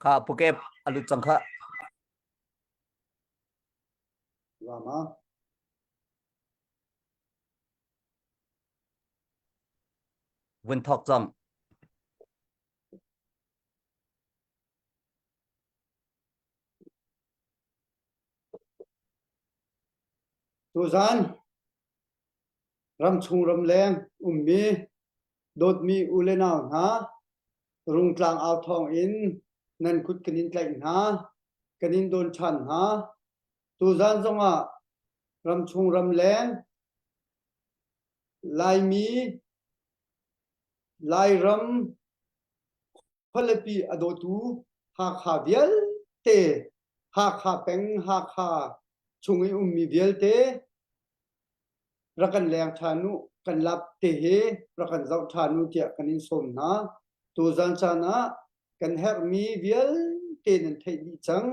ค่ะปุกเก็บอลุจังค่ะว่ามาวินทอกจังตุซานรำชุงรำแรงมีโดดมีอุเลนาวหารุงกลางเอาทองอินนั่นคุดกันินไกลหากันินโดนชันหาตุซานจงอ่ะรำชุงรำแรงลายมีลายรำพลปีอโดตูหาขาเวียลเตหาขาเป็งหาขาชุงอิมีเวียลเตรักันแรงชานุกันลับเตเหรักันเจ้าชานุเจียกันอินสมนะตูจันชานะกันเฮมีเวียลเตนันเทดิจัง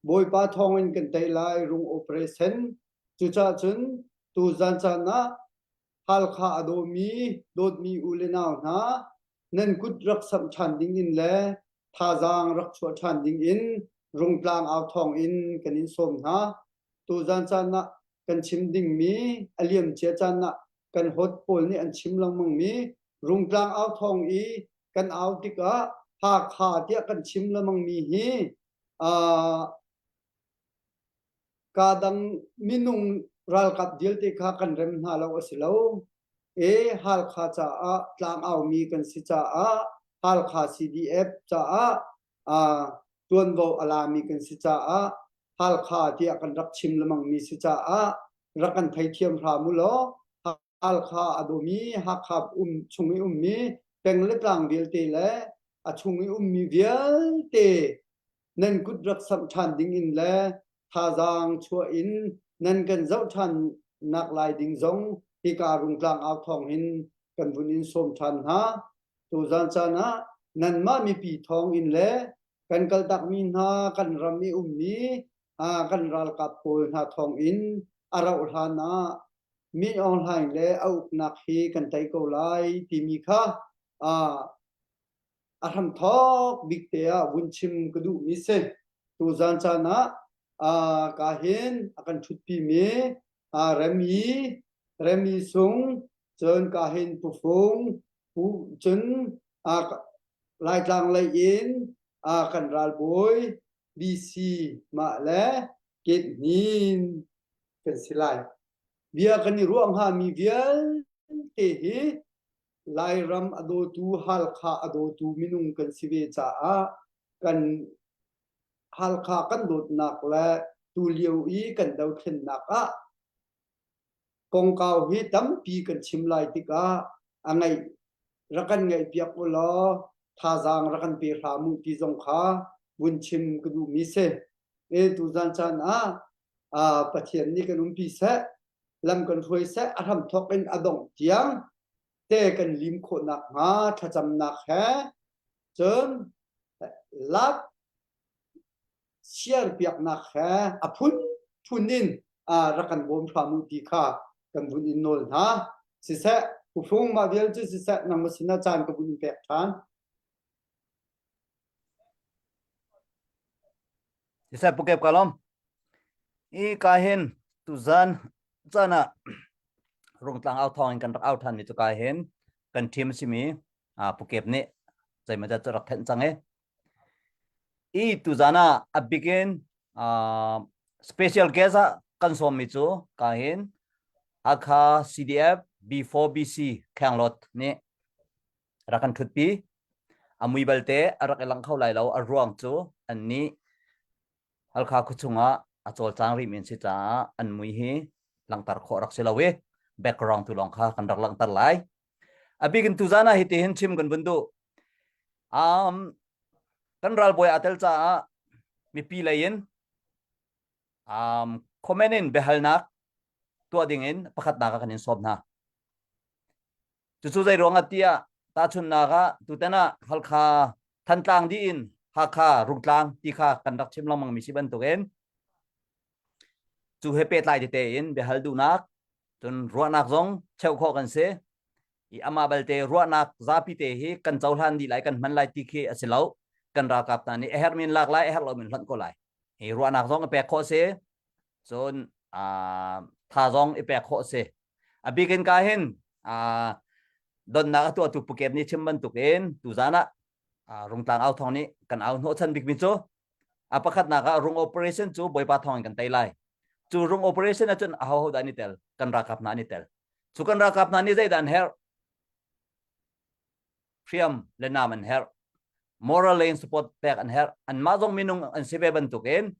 บอยปาทองอินกันเตลายรุงโอเปอเรชั่นจุจ้าจุนตูจันชานะฮัลคาอโดมีโดดมีอุเลนาวนะนั่นกุดรักสัมชันดิ้งอินแลทาจางรักชัวชันดิ้งอินรุงกลางเอาทองอินกันอินสมนะตูจันชานะกันชิมดิ่งมีอเลียมเจียจันนะกันฮดโพลนี่อันชิมลังมังมีรุงกลางเอาทองอีกันเอาติกะหาขาเตียกันชิมละมังมีฮีกาดังมินุงรัลกับเดียลติกากันเรมหาเราสิเลาฮัลขาจ้าตลางเอามีกันสิจ้าฮัลขา CDF จ้าตัวนโวอลามีกันสิจ้าฮัลขาที่อากันรับชิมละมังมีสิจ้ารักกันไทยเทียมพรามุโลฮัลขาอดูมีฮักขับชุงมีเป็นเล็กลางเดียลตีและชุงมีเวียลตีนั่นกุดรักสำคัญดิ่งอินและทาจางชัวอินนั่นกันเจ้าชันนักลายดิ่งจงที่การุงกลางเอาทองหินกันบุญอินสมชันฮะตูจันชนะนั่นมามีปีทองอินและกันกัลตักมินฮากันรำมีมีกันรัลกับโพลหาทองอินอาราอุทานะมีออนไลน์และเอานักฮีกันไตโกไลที่มีค่ะอาทำทอกบิ๊กเตียวุนชิมกระดูมิเซตูจันชนะกาเห็นอากันชุดปีเมเรมีสงเจินกาเห็นผู้ฟงผู้จนลายกลางลายเอ็นกันรัลบอยบีซีมาและเกตนินกันสิไลเบียกันนี่ร่วงหามีเวียลเตหิลายรำอโดตูฮัลคาอโดตูมินุงกันสิเวจ้ากันฮัลคากันโดดหนักและตูเลียวอีกันดาวเข็นหนักกงเกาฮิตั้มปีกันชิมลายติกาอันไงรักันไงเปียกอุลอทาจางรักันเปียรามุติจงขาบุญชิมกระดูมิเซตูจันจันปะเทียนนี่กันปีเสลำกันถวยเสอทำทอกเป็นอดงเจียงเตกันลิมโคนักมาถ้าจำนักแฮจนลับเชียร์เปียกนักแฮพุนนินรักันบอมพรามุติขากันบุญอินโนลนะสิเสผู้ฟงมาเดียลจะสิเสนำมาสินาจานกับบุญเปียกทานที่ใส่ปุกเก็บกันล้อมอีกาเห็นตุจันจันนะรุงกลางเอาทองกันเอาทันมีตุกาเห็นกันทีมสิมีปุกเก็บนี่ใจมันจะรักแทนจังอีตุจันนะอับบิกินspecial guest kan som mi chu ka hin akha CDF B4BC khanglot ni rakan thutpi amui balte arak elang khau lai lo arwang chu anni halkha khuchunga achol changri min si cha anmui hi langtar kho rak selawe background tu long kha kan rak langtar lai abigin tuzana hi te hin chim kan bundu kan ral boy atel cha mi pi lain komenin behalnak tua dingin pakat naka kanin sob na chuchu zai ronga tia ta chun naka tutana halkha thantlang diin hakha rugtlang tikha kandak chimlang mang misiban tugen chu hepet lai te in behal du nak chun ruanak zong cheu kho kan se i ama balte ruanak zapi te hi kan chaulan di lai kan man lai tikhe asilau กันรากลับตานี่มินหลากหลายเรามินหลันก็หลายรัวนักซองแปลโคเซจนท่าซองแปลโคเซบิกินกาเห็นดนนักตัวตุกปุเก็บนี่ชิมบันตุกเอ็นตุจานะรงต่างเอาทองนี้กันเอาโนชันบิกมิโซapa khat na ka rung operation chu boipa thong kan tailai chu rung operation achun how dani tel kan rakap na ni tel chu kan rakap na ni zai dan her friam le nam an her moral lane support back an her an ma jong minung an sibe ban tuken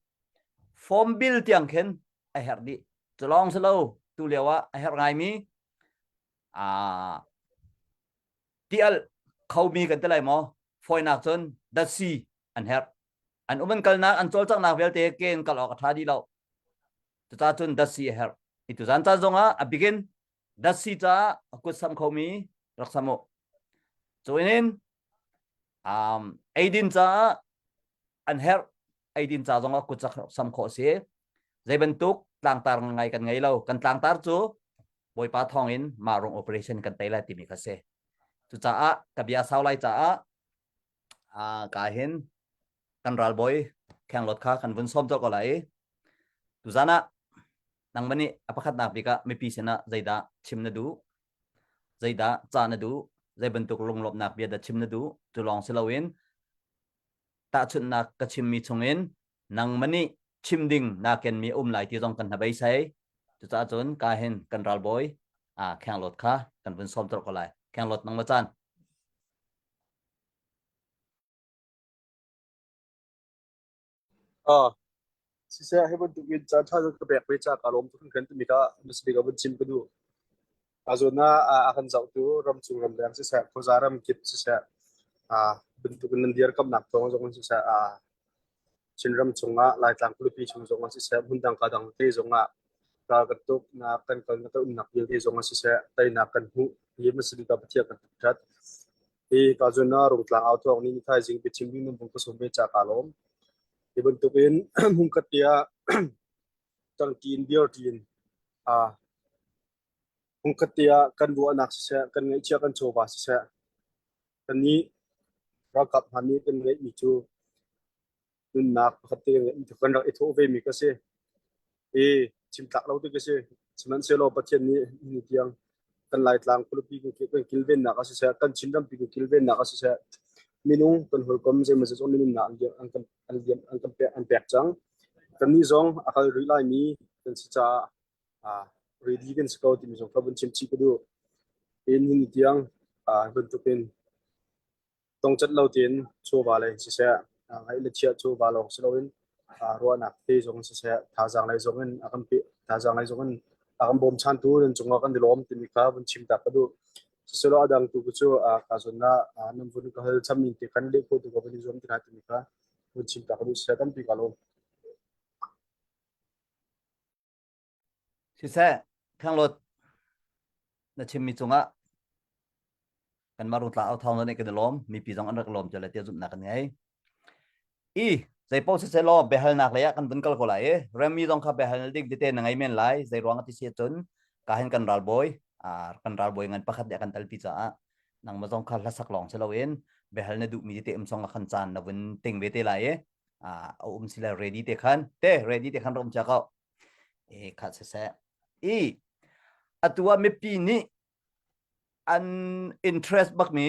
form bill tiang khen a her di chlong slow tu lewa a her ngai mi tial khau mi kan telai mo foi nak chon da si an her an uman kal na an chol chak nak vel te ken kal ok tha di lo ta chun da si her itu zan ta zonga a begin da si ta akut sam khomi raksamo joinin 18 cha an her 18 cha zonga kut chak sam kho se zai bentuk tlang tar ngai kan ngai lo kan tlang tar chu boi pa thong in ma rong operation kan taila ti mi ka se chu cha a ka bia sau lai cha a ka hin kan ral boy khang lot kha kan vun som to ko lai tu zana nang mani apakhat nak bika me pi sena zaida chimna du zaida cha na du zai bentuk long lop nak bia da chimna du tu long selawin ta chun nak ka chim mi chungin nang mani chimding na ken mi lai ti jong kan habai sai tu cha chun ka hen kan ral boy khang lot kha kan vun som to ko lai khang lot nang ma chan si se hebon tu win cha tha ka bek pe cha ka lom tu kan tu mi ka musbi ka bun chim ka du azuna akan zau tu ram chung ram dang si se ko zaram kip si se bun tu kan diar kam nak to jong si se chin ram chunga lai tlang pulu pi chung jong si se bun dang ka dang te jonga ka ka tu na kan kan ka un nak ye jong si se tai na kan hu ye musbi ka pathia kan that ka zuna rung tlang au thong ni thai jing pi chim ni bung ko so me cha ka lom dibentukin mungkat dia tangkin biar tin mungkat dia kan dua anak saya kan ngai cia kan coba saya kan ni rakap hani kan ngai itu nun nak khati itu kan rak itu ve mi kase cimtak lau tu kase semen selo patien ni tiang kan lai tlang pulu pi kan kilven nak saya kan cindam pi kilven nak saya minung kan holkom je masa zon minung na angkan pek chang kan ni zong akal rilai mi kan sicha ready kan scout mi zong kabun chim chi kudu in ni tiang bentukin tong chat lau tin chu ba lai si se ai le chia chu ba long sloin ro na te zong si se tha jang lai zong en akam pi tha jang lai zong en akam bom chan tu ren chunga kan dilom tin mi ka bun chim ta kadu selo adang tu chu ka zona nam vun ka hel cham min te kan le ko tu ko bani zom tin mi ka bun chim ta kadu se kan pi ka lo si se khang lot na chim mi chunga kan marung tla au thong ne kan lom mi pi jong an rak lom chala te zum na kan ngai zai po se lo behal nak le ya kan bun kal ko lai remi jong kha behal dik dite na ngai men lai zai ruang ti se chun ka hen kan ral boy kan ral boy ngan pakhat ya kan tal pi cha nang ma jong kha la sak long se lo in behal na du mi te em song khan chan na bun ting be te lai sila ready te khan rom cha ko khat se atua me pi ni an interest bak mi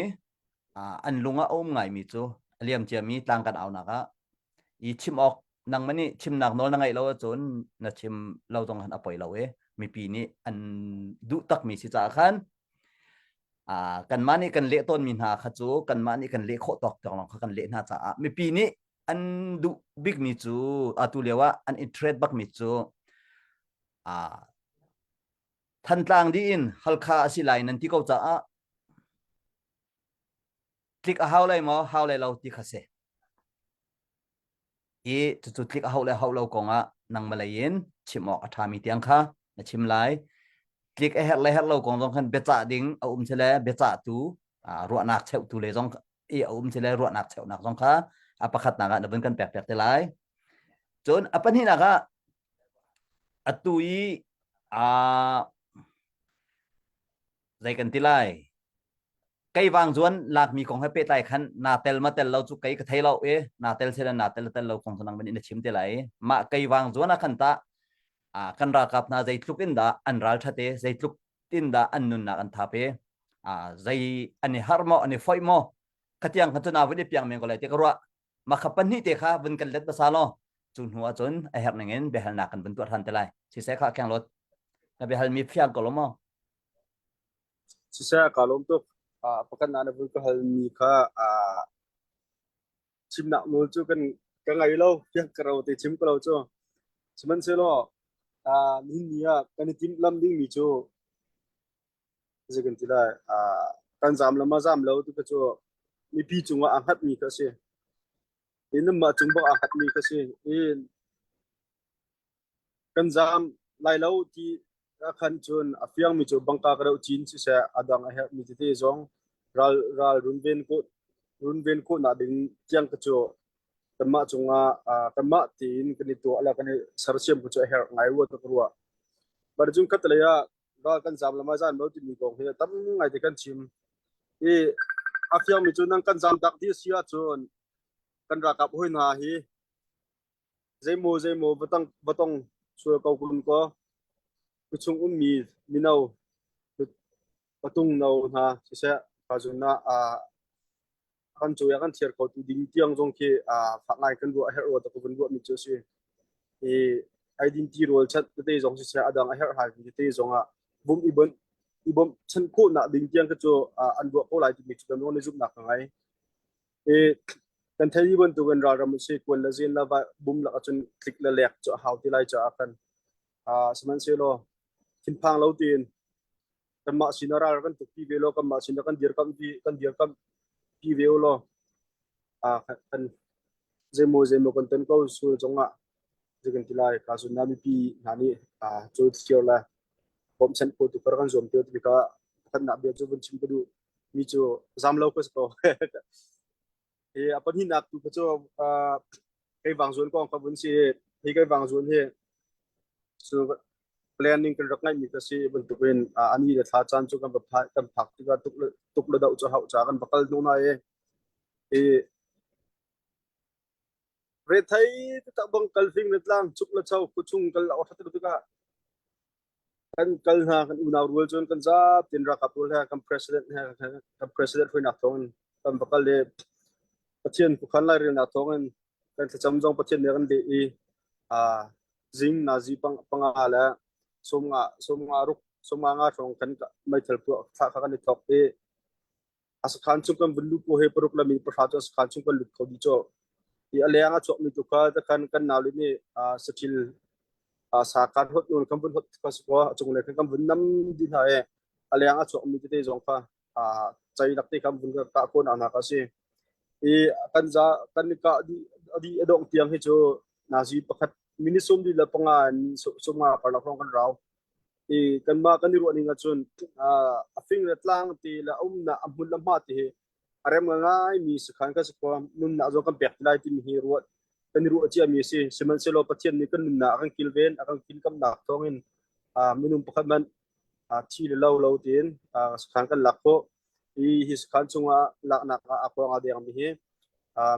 an lunga ngai mi chu aliam chia mi tlang kan au naka chim ok nang mani chim nak nol na ngai lo chon na chim lo tong han apoi lo mi pi ni an du tak mi si cha khan kan mani kan le ton min ha kha chu kan mani kan le kho tok tong long kan le na cha mi pi ni an du big mi chu atu lewa an interest bak mi chuทันตางดีอินฮัลคาสิไลนันที่เขาจะคลิกเอาเลยมั้งเอาเลยเราที่เขาเสจุดคลิกเอาเลยเรากงนังมาเลยนชิมออกทามีเตียงค่ะนะชิมไลคลิกเฮ็ดเลยเรากงต้องคันเบจ่าดิ้งเอาเฉลยเบจ่าตูรัวนักเชวตูเลยต้องเอาเฉลยรัวนักเชวนักต้องค่ะapa khat naga na bun kan pek te lai chon apan hi naga atui zai kan tilai cây vàng duan lạc mi kong happy tai khan na tel ma tel lo chu cây cái thai lo na tel se na tel lo kong thang ben in chim te lai ma cây vàng duan a khan ta kan ra kap na zai tluk in da an ral thate zai tluk tin da an nun na an thape zai ani harmo ani foimo khatiang khan na vidi piang meng ko lai te karwa ma khapan hi te kha bun kan let basalo chun huwa chun a her ngen behal na kan bun tu han te lai si se kha kyang lot na behal mi phiang ko lomo si sa kalom to pakan na bul ko hal mi kha chim na no chu kan ngai lo yang karo te chim ko lo chu semen se lo nin nia kan tim lam ding mi chu jegan tila kan jam lama jam lo tu ka chu mi pi chunga ang hat mi ka se in ma chung ba ang hat mi ka se in kan jam lai lo ti khan chun afiang mi chu bangka ka ro chin si sa adang a mi ti te zong ral run ven ko na ding tiang ka chu kan ma chunga kan ma tin kan ni to ala kan sar sem ko chu her ngai wo to ruwa bar jung khat le ya ra kan jam lama jan mo ti mi ko he tam ngai te kan chim e afiang mi chu nang kan jam dak ti sia chun kan ra kap hoi na hi zemo batong su ko kun ko chung mi minau patung nau na si sa ka juna kan chu ya kan thiar ko tu ding tiang jong ke fa ngai kan ro her ro ta ko bun ro mi chu si e identity role chat te jong si sa adang a her ha ki te jong a ibom chen ko na ding tiang ka chu an ro ko lai ti mi chu kan no ni zup na ka ngai e kan thai bon tu kan ra ram se ko la zin la ba bum la chun click la lek chu how ti lai cha kan seman se lo kin phang lo tin kan ma sinara kan tu pi ve lo kan ma sin kan dir kam pi ve lo kan zemo kan ten ko su jonga jegan tilai ka su na mi pi nani chu tiol la bom chen ko tu kan zom te tu ka kan na be chu bun chim du mi chu zam lo ko so e apan hi nak tu ko chu kai wang zon ko ka bun si hi kai wang zon he su planning kan rak ngai mi ka si bun tu ben ani da tha chan chu kan phak ti ka tuk la dau chu hau cha kan bakal no na e re thai ta bang kalfing letlang chuk la chau ku chung kal au that tu ka kan kal na kan unaw rul chon kan za tin ra kapul ha kan president foi na thong kan bakal le pathian ku khan lai ri na thong kan cham jong pathian ne kan de e jing na ji panga la somnga ruk somnga nga thong kan mai thal pu kha kan ni thok e as khan chung kan bulu ko he paruk la mi pra cha khan chung kan lut ko di cho i aleanga chok mi tu ka ta kan naw li ni skill sa kan hot nun kan bun hot ka so chung le kan bun nam di na e aleanga chok mi te jong ka chai lak te kan bun ka ko na ka si e kan za kan ka di adong tiang he cho na ji pakhat minisum di la panga so ma par la kan raw e kan ma kan ru ani nga chun afing retlang ti la na amhul lam ma ti arem ngai mi sakhan ka so nun na zo kan pek lai ti mi ru kan ru achi mi si seman selo pathian ni kan na kan kilven akan kil kam na thongin minum pakhat man thi le lo tin sakhan kan lakho i his khan chunga lak na ka ako nga de mi hi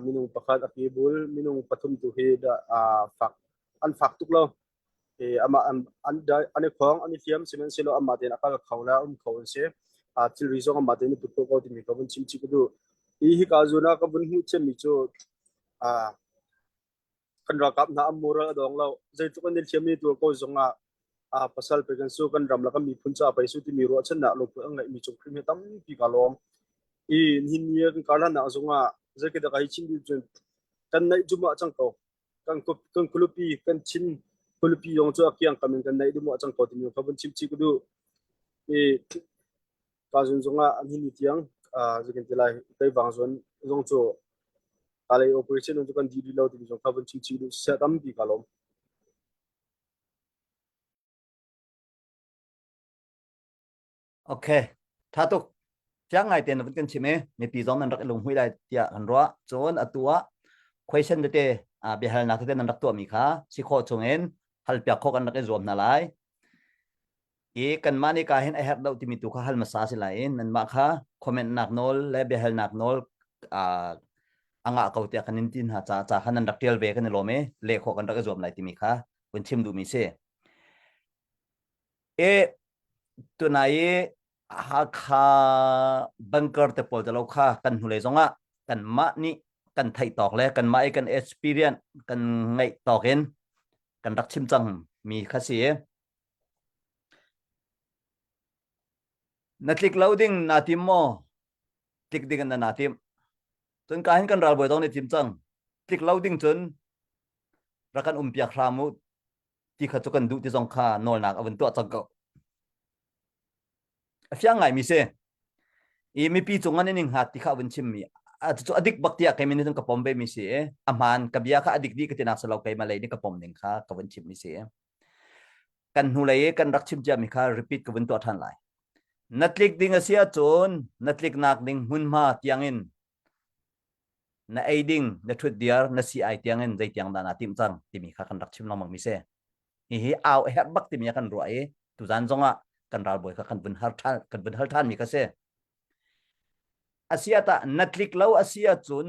minung pakhat akibul minung pathum tu he da fak an fak tuk lo e ama an ani khong ani fiam semen selo ama den akal khawla khawon se til rizong ama den tu ko ti mi ka bun chim chi ku i hi ka zuna ka bun hu che mi chu kan ra kap na amura dong lo zai tu kan thiam ni tu ko zonga pasal pe kan su kan ram la ka mi phun cha pai su ti mi ro chen na lo pu ngai mi chu khrim tam pi ka lom i hin ye kan kala na zonga zai ke da kai chin du chen kan nai juma chang ko kan kulupi kan chin kulupi yong chu akyang kamin kan nai du mo chang ko ti mi ka bun chim chi ku du e ka zun zonga an hin ni tiang zikin tilai kai wang zon zong chu alai operation untuk kan di lo di jong ka bun chim chi du sa tam pi ka lom okay tha tuk chang ngai ten vẫn cần chime me pi zong nan rak lung hui lai tia an ro chon atua question te behal na te nan rak to mi kha si kho chungen hal pya kho kan rak zom na lai kan mani ka hen her dau timi tu kha hal masa silain nan ma kha comment nak nol le be hel nak nol anga kau tia kanin tin ha cha cha khanan daktial ve kan lo me le kho kan dak zom lai timi kha kun chim du mi se tu nai ha kha bunker te pol lo kha kan hu le zonga kan ma ni kan thai tok le kan mai kan experience kan ngai token kan dak chim chang mi kha si na click loading na tim mo click ding na tim chun ka hin kan ral boi dong ni tim chang click loading chun rakan piak ramu ti kha chu kan du ti zong kha nol nak avun to chang ko afia ngai mi se mi pi chungan ni ning hat ti kha vun chim mi chu adik baktia kai min ka pombe mi se aman kabia kha adik di ka tinak salo kai malai ni ka pom ning kha ka vun chim mi se kan hu lai kan rak chim ja mi kha repeat ka vun to than lai natlik ding asia chon natlik nak ding hun ma tiangin na aiding na thut diar na si ai tiangin zai tiang da na tim chang timi kha kan rak chim long mang mi se hi au her bak timi kan ruai tu zan zonga kan ral boy kha kan vun har than mi ka se asia ta natlik lo asia chun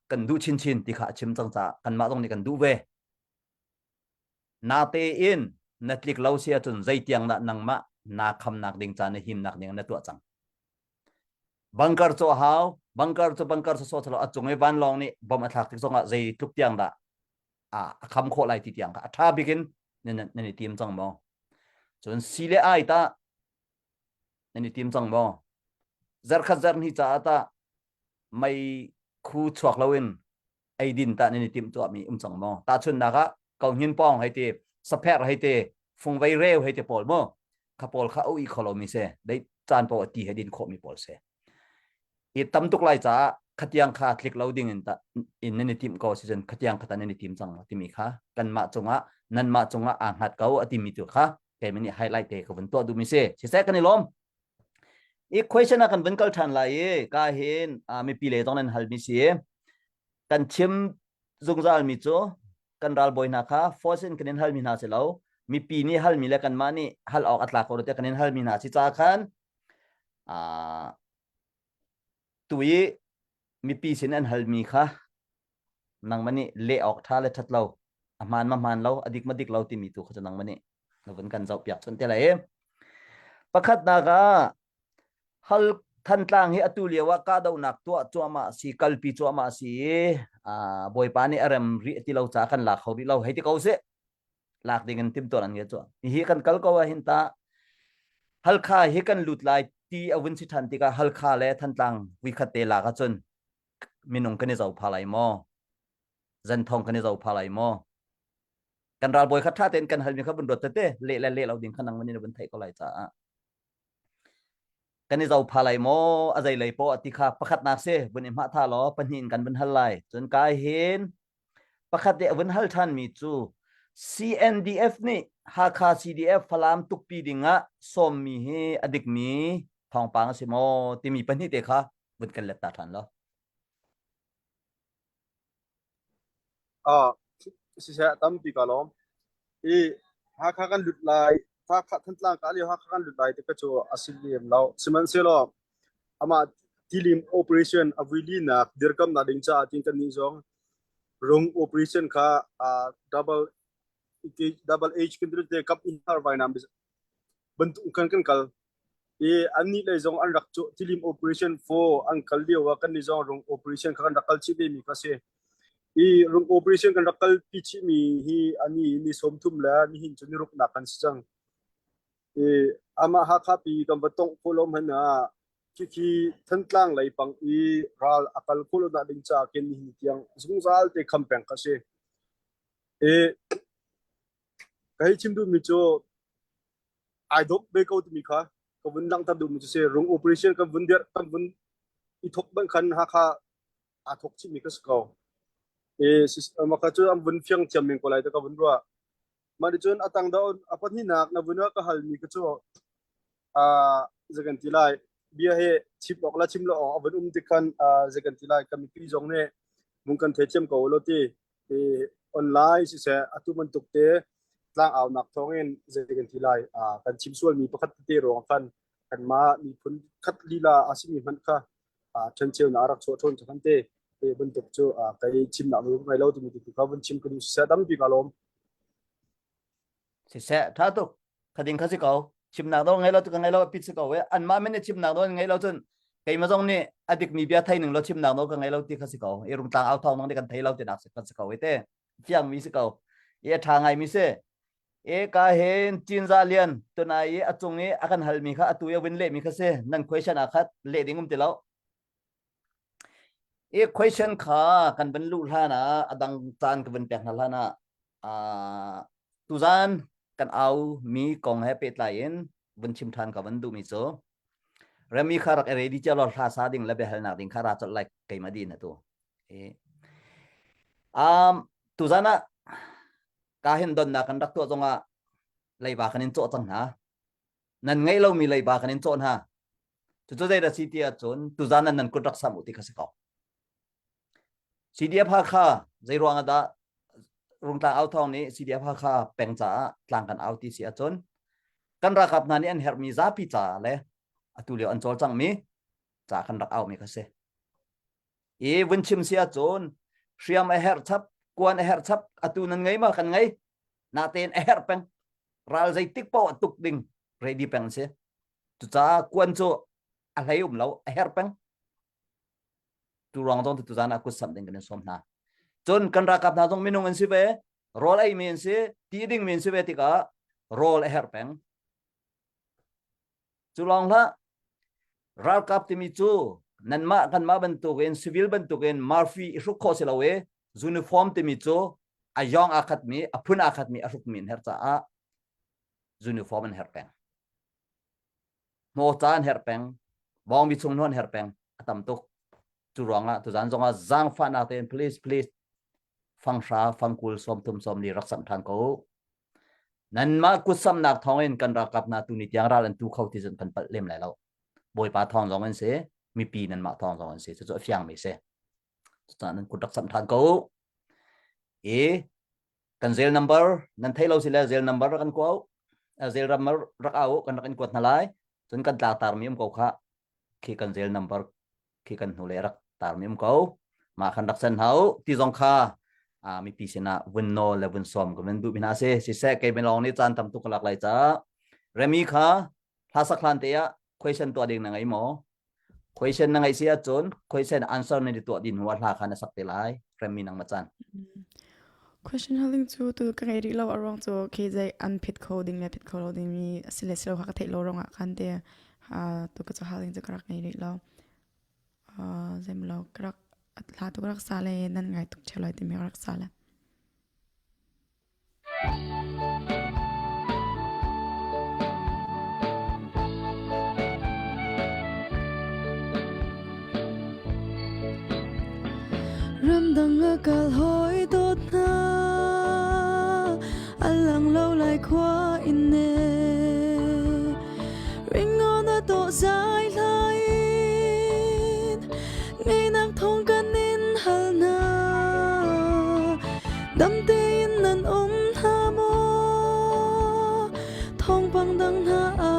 kan du chin chin ti kha chim chang cha kan ma dong ni kan du ve na te in natlik lo sia chun zai tiang na nang ma na kham nak ding cha na him nak ding na tu chang bunker cho hao bunker so chalo achung e ban long ni bom athak tik zonga zai tuk tiang da kham kho lai ti tiang ka tha begin ni tim chang mo chun sile ai ta ni tim chang mo zar kha zar ni cha ta mai khu chuak lawin ai din ta ni tim to mi chang mo ta chun na ka kong hin pong hai ti sapher hai ti phung vai reu hai ti pol mo kha pol kha ui kholo mi se dei chan po ti hai din kho mi pol se i tam tuk lai cha khatiang kha click loading in ta in ni tim ko season khatiang khata ni tim chang ti mi kha kan ma chunga nan ma chunga ang hat kau ati mi tu kha ke mini highlight te ko ban to du mi se se kan ni lom question akan ban kal than lai ka hin mi pi le tong nan hal mi si kan chim zung zal mi cho kan ral boy na kha forcing kan hal mi na se lo mi pi ni hal mi le kan ma ni hal ok atla ko te kan hal mi na si cha khan tui mi pi sin an hal mi kha nang mani le ok tha le that lo aman ma man lo adik madik lo ti mi tu kha nang mani navan kan zau piak chon te la pakhat na ga hal than tlang hi atulia wa ka dau nak to choma si kalpi choma si boy pani aram ri ti lo cha kan la khori lo hei ti ko se lak ding tim to an nge cho hi kan kal ko wa hin ta hal kha hi kan lut lai ti awin si than ti ka hal kha le than tlang wi khate la ka chon minung kan zau phalai mo zan thong kan zau phalai mo kan ral boy kha tha ten kan hal mi kha bun rot te le lo ding khanang mani bun thai ko lai cha kan zau phalai mo azai lai po ati kha pakhat nak se bun im ha tha lo panin kan bun hal lai chon ka hin pakhat de bun hal than mi chu CNDF ni ha kha CDF phalam tuk pi dinga som mi he adik mi thong pang se mo ti mi pani te kha bun kan let ta than lo si sa tam pi ka lom ha kha kan lut lai ha kha than tlang ka li ha kha kan lut lai te ka chu asiliam lo siman se lo ama tilim operation avili na dirkam na ding cha tin kan ni zong rong operation kha double H kindru te kap in har vai nam bentu kan kal ani le zong an rak chu tilim operation 4 an kal dia wa kan ni zong rong operation kha kan rakal chi be mi ka se rong operation kan rakal pi chi mi hi ani ni som thum la ni hin chu ni ruk na kan chang ama ha kha pi kam batong kolom hana ki than tlang lai pang ral akal kolo na ding cha ken ni tiang zung zal te kham peng ka se kai chim du mi cho ai dok be ko mi kha ko vun lang ta du mi se rong operation ka vun der kam vun i thok ban khan ha kha a thok chi mi ka sko ma kha chu am vun fyang cham min ko lai ta ka vun ro ma di chon atang da apat ni nak na vun ka hal mi ka chu zagan ti lai bia he chip ok la chim lo avun ti khan zagan ti lai kam pi jong ne mung kan the chem ko lo ti online si se atu man tuk te tlang aw nak thongin zekan tilai kan chimsual mi pakhat te rong khan kan ma mi phun khat lila asimi man kha chan cheu na rak cho thon chan te pe bun tok chu kai chim na lu ngai lo tu mi tu ka bun chim ku sa dam pi kalom sẽ thà tục khá định khá sĩ cầu chim nào đó ngay lo tụi ngay lo pít sĩ cầu ấy ăn mà mình chim nào đó ngay lo chân cái mà giống này adik mi bia thay nương lo chim nào đó ngay lo tụi khá sĩ cầu ấy rung tang áo thong nó điกันthay lo tụi đặc khá sĩ cầu ấy thế chiang mi sĩ cầu ấy thang ngày mi sẽ ấy cả hen chín gia liên tụi này ấy chung ấy akan hal mi khá tụi win lệ mi khá sẽ nên question akat lệ đi ngum tụi lo ấy question khá kan vấn lụ ha na adang chan cái vấn bẹt na na tu gian kan au mi kong he pet lain bun chim than ka ban du mi so rami kharak ready chalo tha sa ding la be hal na ding khara chot like kai ma din na tu tu zana ka hin don na kan dak to zonga lai ba kanin cho chang ha nan ngai lo mi lai ba kanin chon ha chu dai da city a chon tu zana nan ko dak sam uti kha se ko city pha kha zai ruang da rung tang au thong ni CDF ha kha peng cha tlang kan au ti sia chon kan ra kap na ni an her mi za pi cha le atulio an chol chang mi cha kan rak au mi kha se e win chim sia chon hriam a her chap kwan a her chap atu nan ngai ma kan ngai na ten a her peng ral zai tik po tuk ding ready peng se tu cha kwan cho a lai lo a her peng tu rong dong tu zana ku sam ding kan som na chon kan ra kap na dong minung an si ve rol ai min si ti ding min si ve ti ka rol a her peng chu long la ral kap ti mi chu nan ma kan ma ban tu gen civil ban tu gen marfi ru kho se lawe uniform ti mi chu a yong akhat mi a phun akhat mi a ruk min her cha a uniform an her peng mo chan her peng bong bi chung non her peng atam tuk chu rong la tu zan zonga zang fa na ten please phang sha phang kul som tum som ni rak sam thang ko nan ma ku sam nak thongin kan ra kap na tu ni tiang ra lan tu khau ti zen kan pal lem lai lo boi pa thong zong an se mi pi nan ma thong zong an se cho fyang mi se ta nan ku rak sam thang ko e kan zel number nan thai lo sila zel number kan ko zel number rak au kan kan ko na lai chun kan ta tar mi ko kha khi kan zel number khi kan hu le rak tar mi ko ma khan dak san hau ti zong kha mi pi sena win no le win som ko men du bina se si se ke ben long ni chan tam tu kalak lai cha remi kha thasa khlan te ya question to ding na ngai mo question na ngai sia chon question answer ni to din wa hla khana sak te lai remi nang ma chan question having to kai ri lo arong to kj unpit coding le pit coding mi select lo ka thei lo rong kan te to ka cho having to karak nei ri lo zem lo karak la tu rak sale nan ngai tuk cheloi ti me rak sale ram dang kal hoi tot na alang lo lai khwa in ne ring on the to sai lai ngay nak thong kan in hal na dam te in nan tha mo thong bang dang na a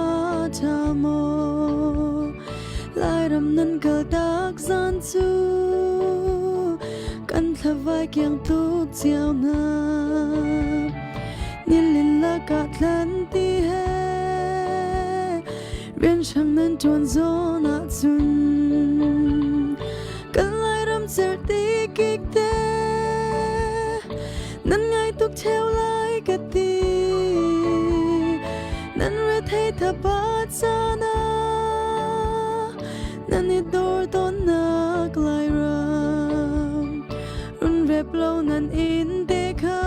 cha mo lai ram nan kal dak zan chu kan thavai kyang tu chiao na nin lin la ka thlan ti he rian chang nan chon zo na chun kan lai ram ser ti kik te nan ngai tuk theo lai ka ti nan re thei tha pa cha na nan ni dor ton na klai ram run rep lo nan in te kha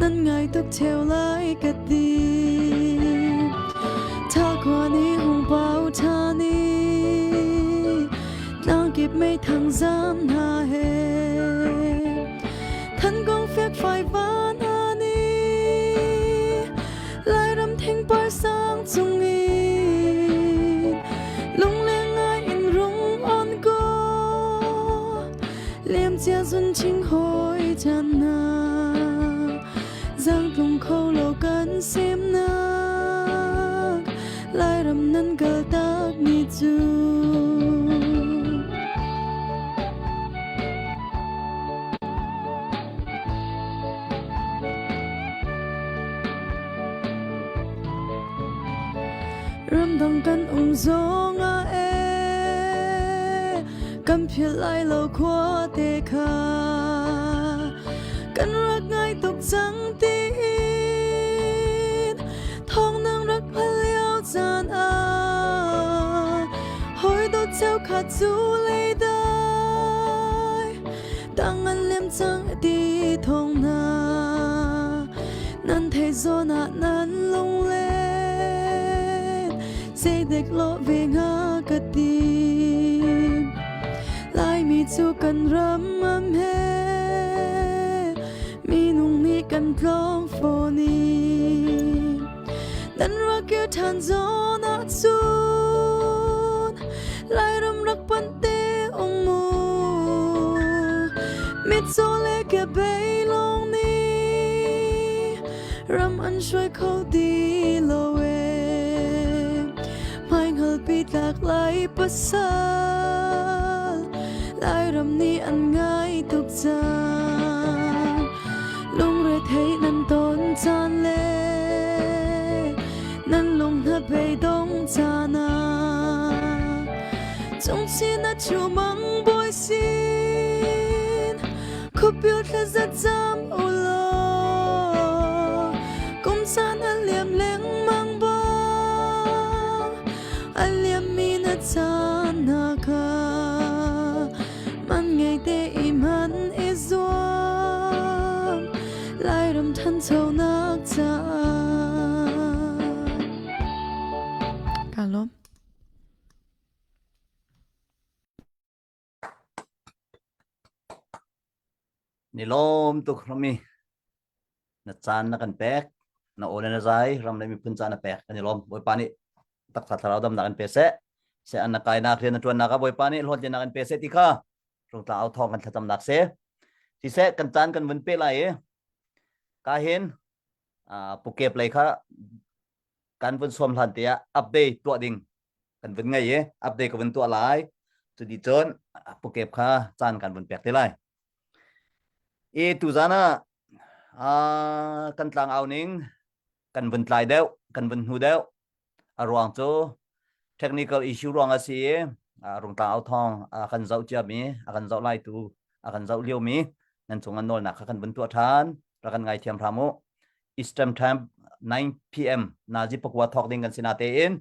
nan ngai tuk theo lai ka ti tha kwa ni hung pao tha ni nang kip mei thang zam na he than gong phek phai van ani lai ram thing par sang chung i lung le ngai in rung on go lem chia zun ching hoi chan na giang tung khâu lâu cân xiêm nạc lại rầm năn cờ tác ni chu rầm đằng cân gió ngã cầm phiệt lại lâu qua tê kha cânรักง่ายตกจังตีนท้องนางรักพะเลียวจานหอยตัวเจ้าขาดจูเลยได้ตั้งอันเลี่ยมจังดีทองนานั้นเทโซนานั้นลงเล่นใจเด็กโลเวงากะตีลายมีจูกันรำมำเฮมีนุ่งนี้กันพร้อมโฟนีดันรักเกี่ยวทันโซนาจูนลายรำรักปันเตองมูมิดโซเลกเบยลงนี้รำอันช่วยเขาดีโลเวไม่เงลปีหลากหลายภาษาลายรำนี้อันง่ายทุกจานลุงเรทให้นันต้นจานเล่นันลงนับไปดงจานาจงชีนัดชูมังบอยสินคุบยุดและจะจำอุโลกุมจานอันเลี่ยมเล็งมังบองอันเลี่ยมมีนัดจานนาคามันไงเตอีมันอิจวงลายรำทันเท่านักจากาลมนี่ลมตุกรมีนัดจานนักกันแปกนักโอเลนใจรำเลยมีพื้นจานนักแปกนี่ลมบอยปานี่ตักสัตว์เราดำนักกันเปเสเสอันนักกายนักเรียนนักชวนนักบอยปานี่หดเจนักกันเปเสติค่ะตรงตาเอาทองกันทำนักเสที่เสกันจานกันวันเปไรกาเห็นปุกเก็บเลยค่ะการวันสวมทันเตียอัปเดตตัวดิ่งกันวันไงอัปเดตกับวันตัวหลายจุดดีจนปุกเก็บค่ะจานกันวันแปลกได้ไรtu zana kan tlang au ning kan vun tlai deu kan vun hu deu arwang chu technical issue rong asi rong tlang au thong kan zau cha mi kan zau lai tu kan zau liu mi nan chung an nol na kan vun tu than ra kan ngai thiam phramu eastern time 9 pm na ji pakwa thok ding kan sinate in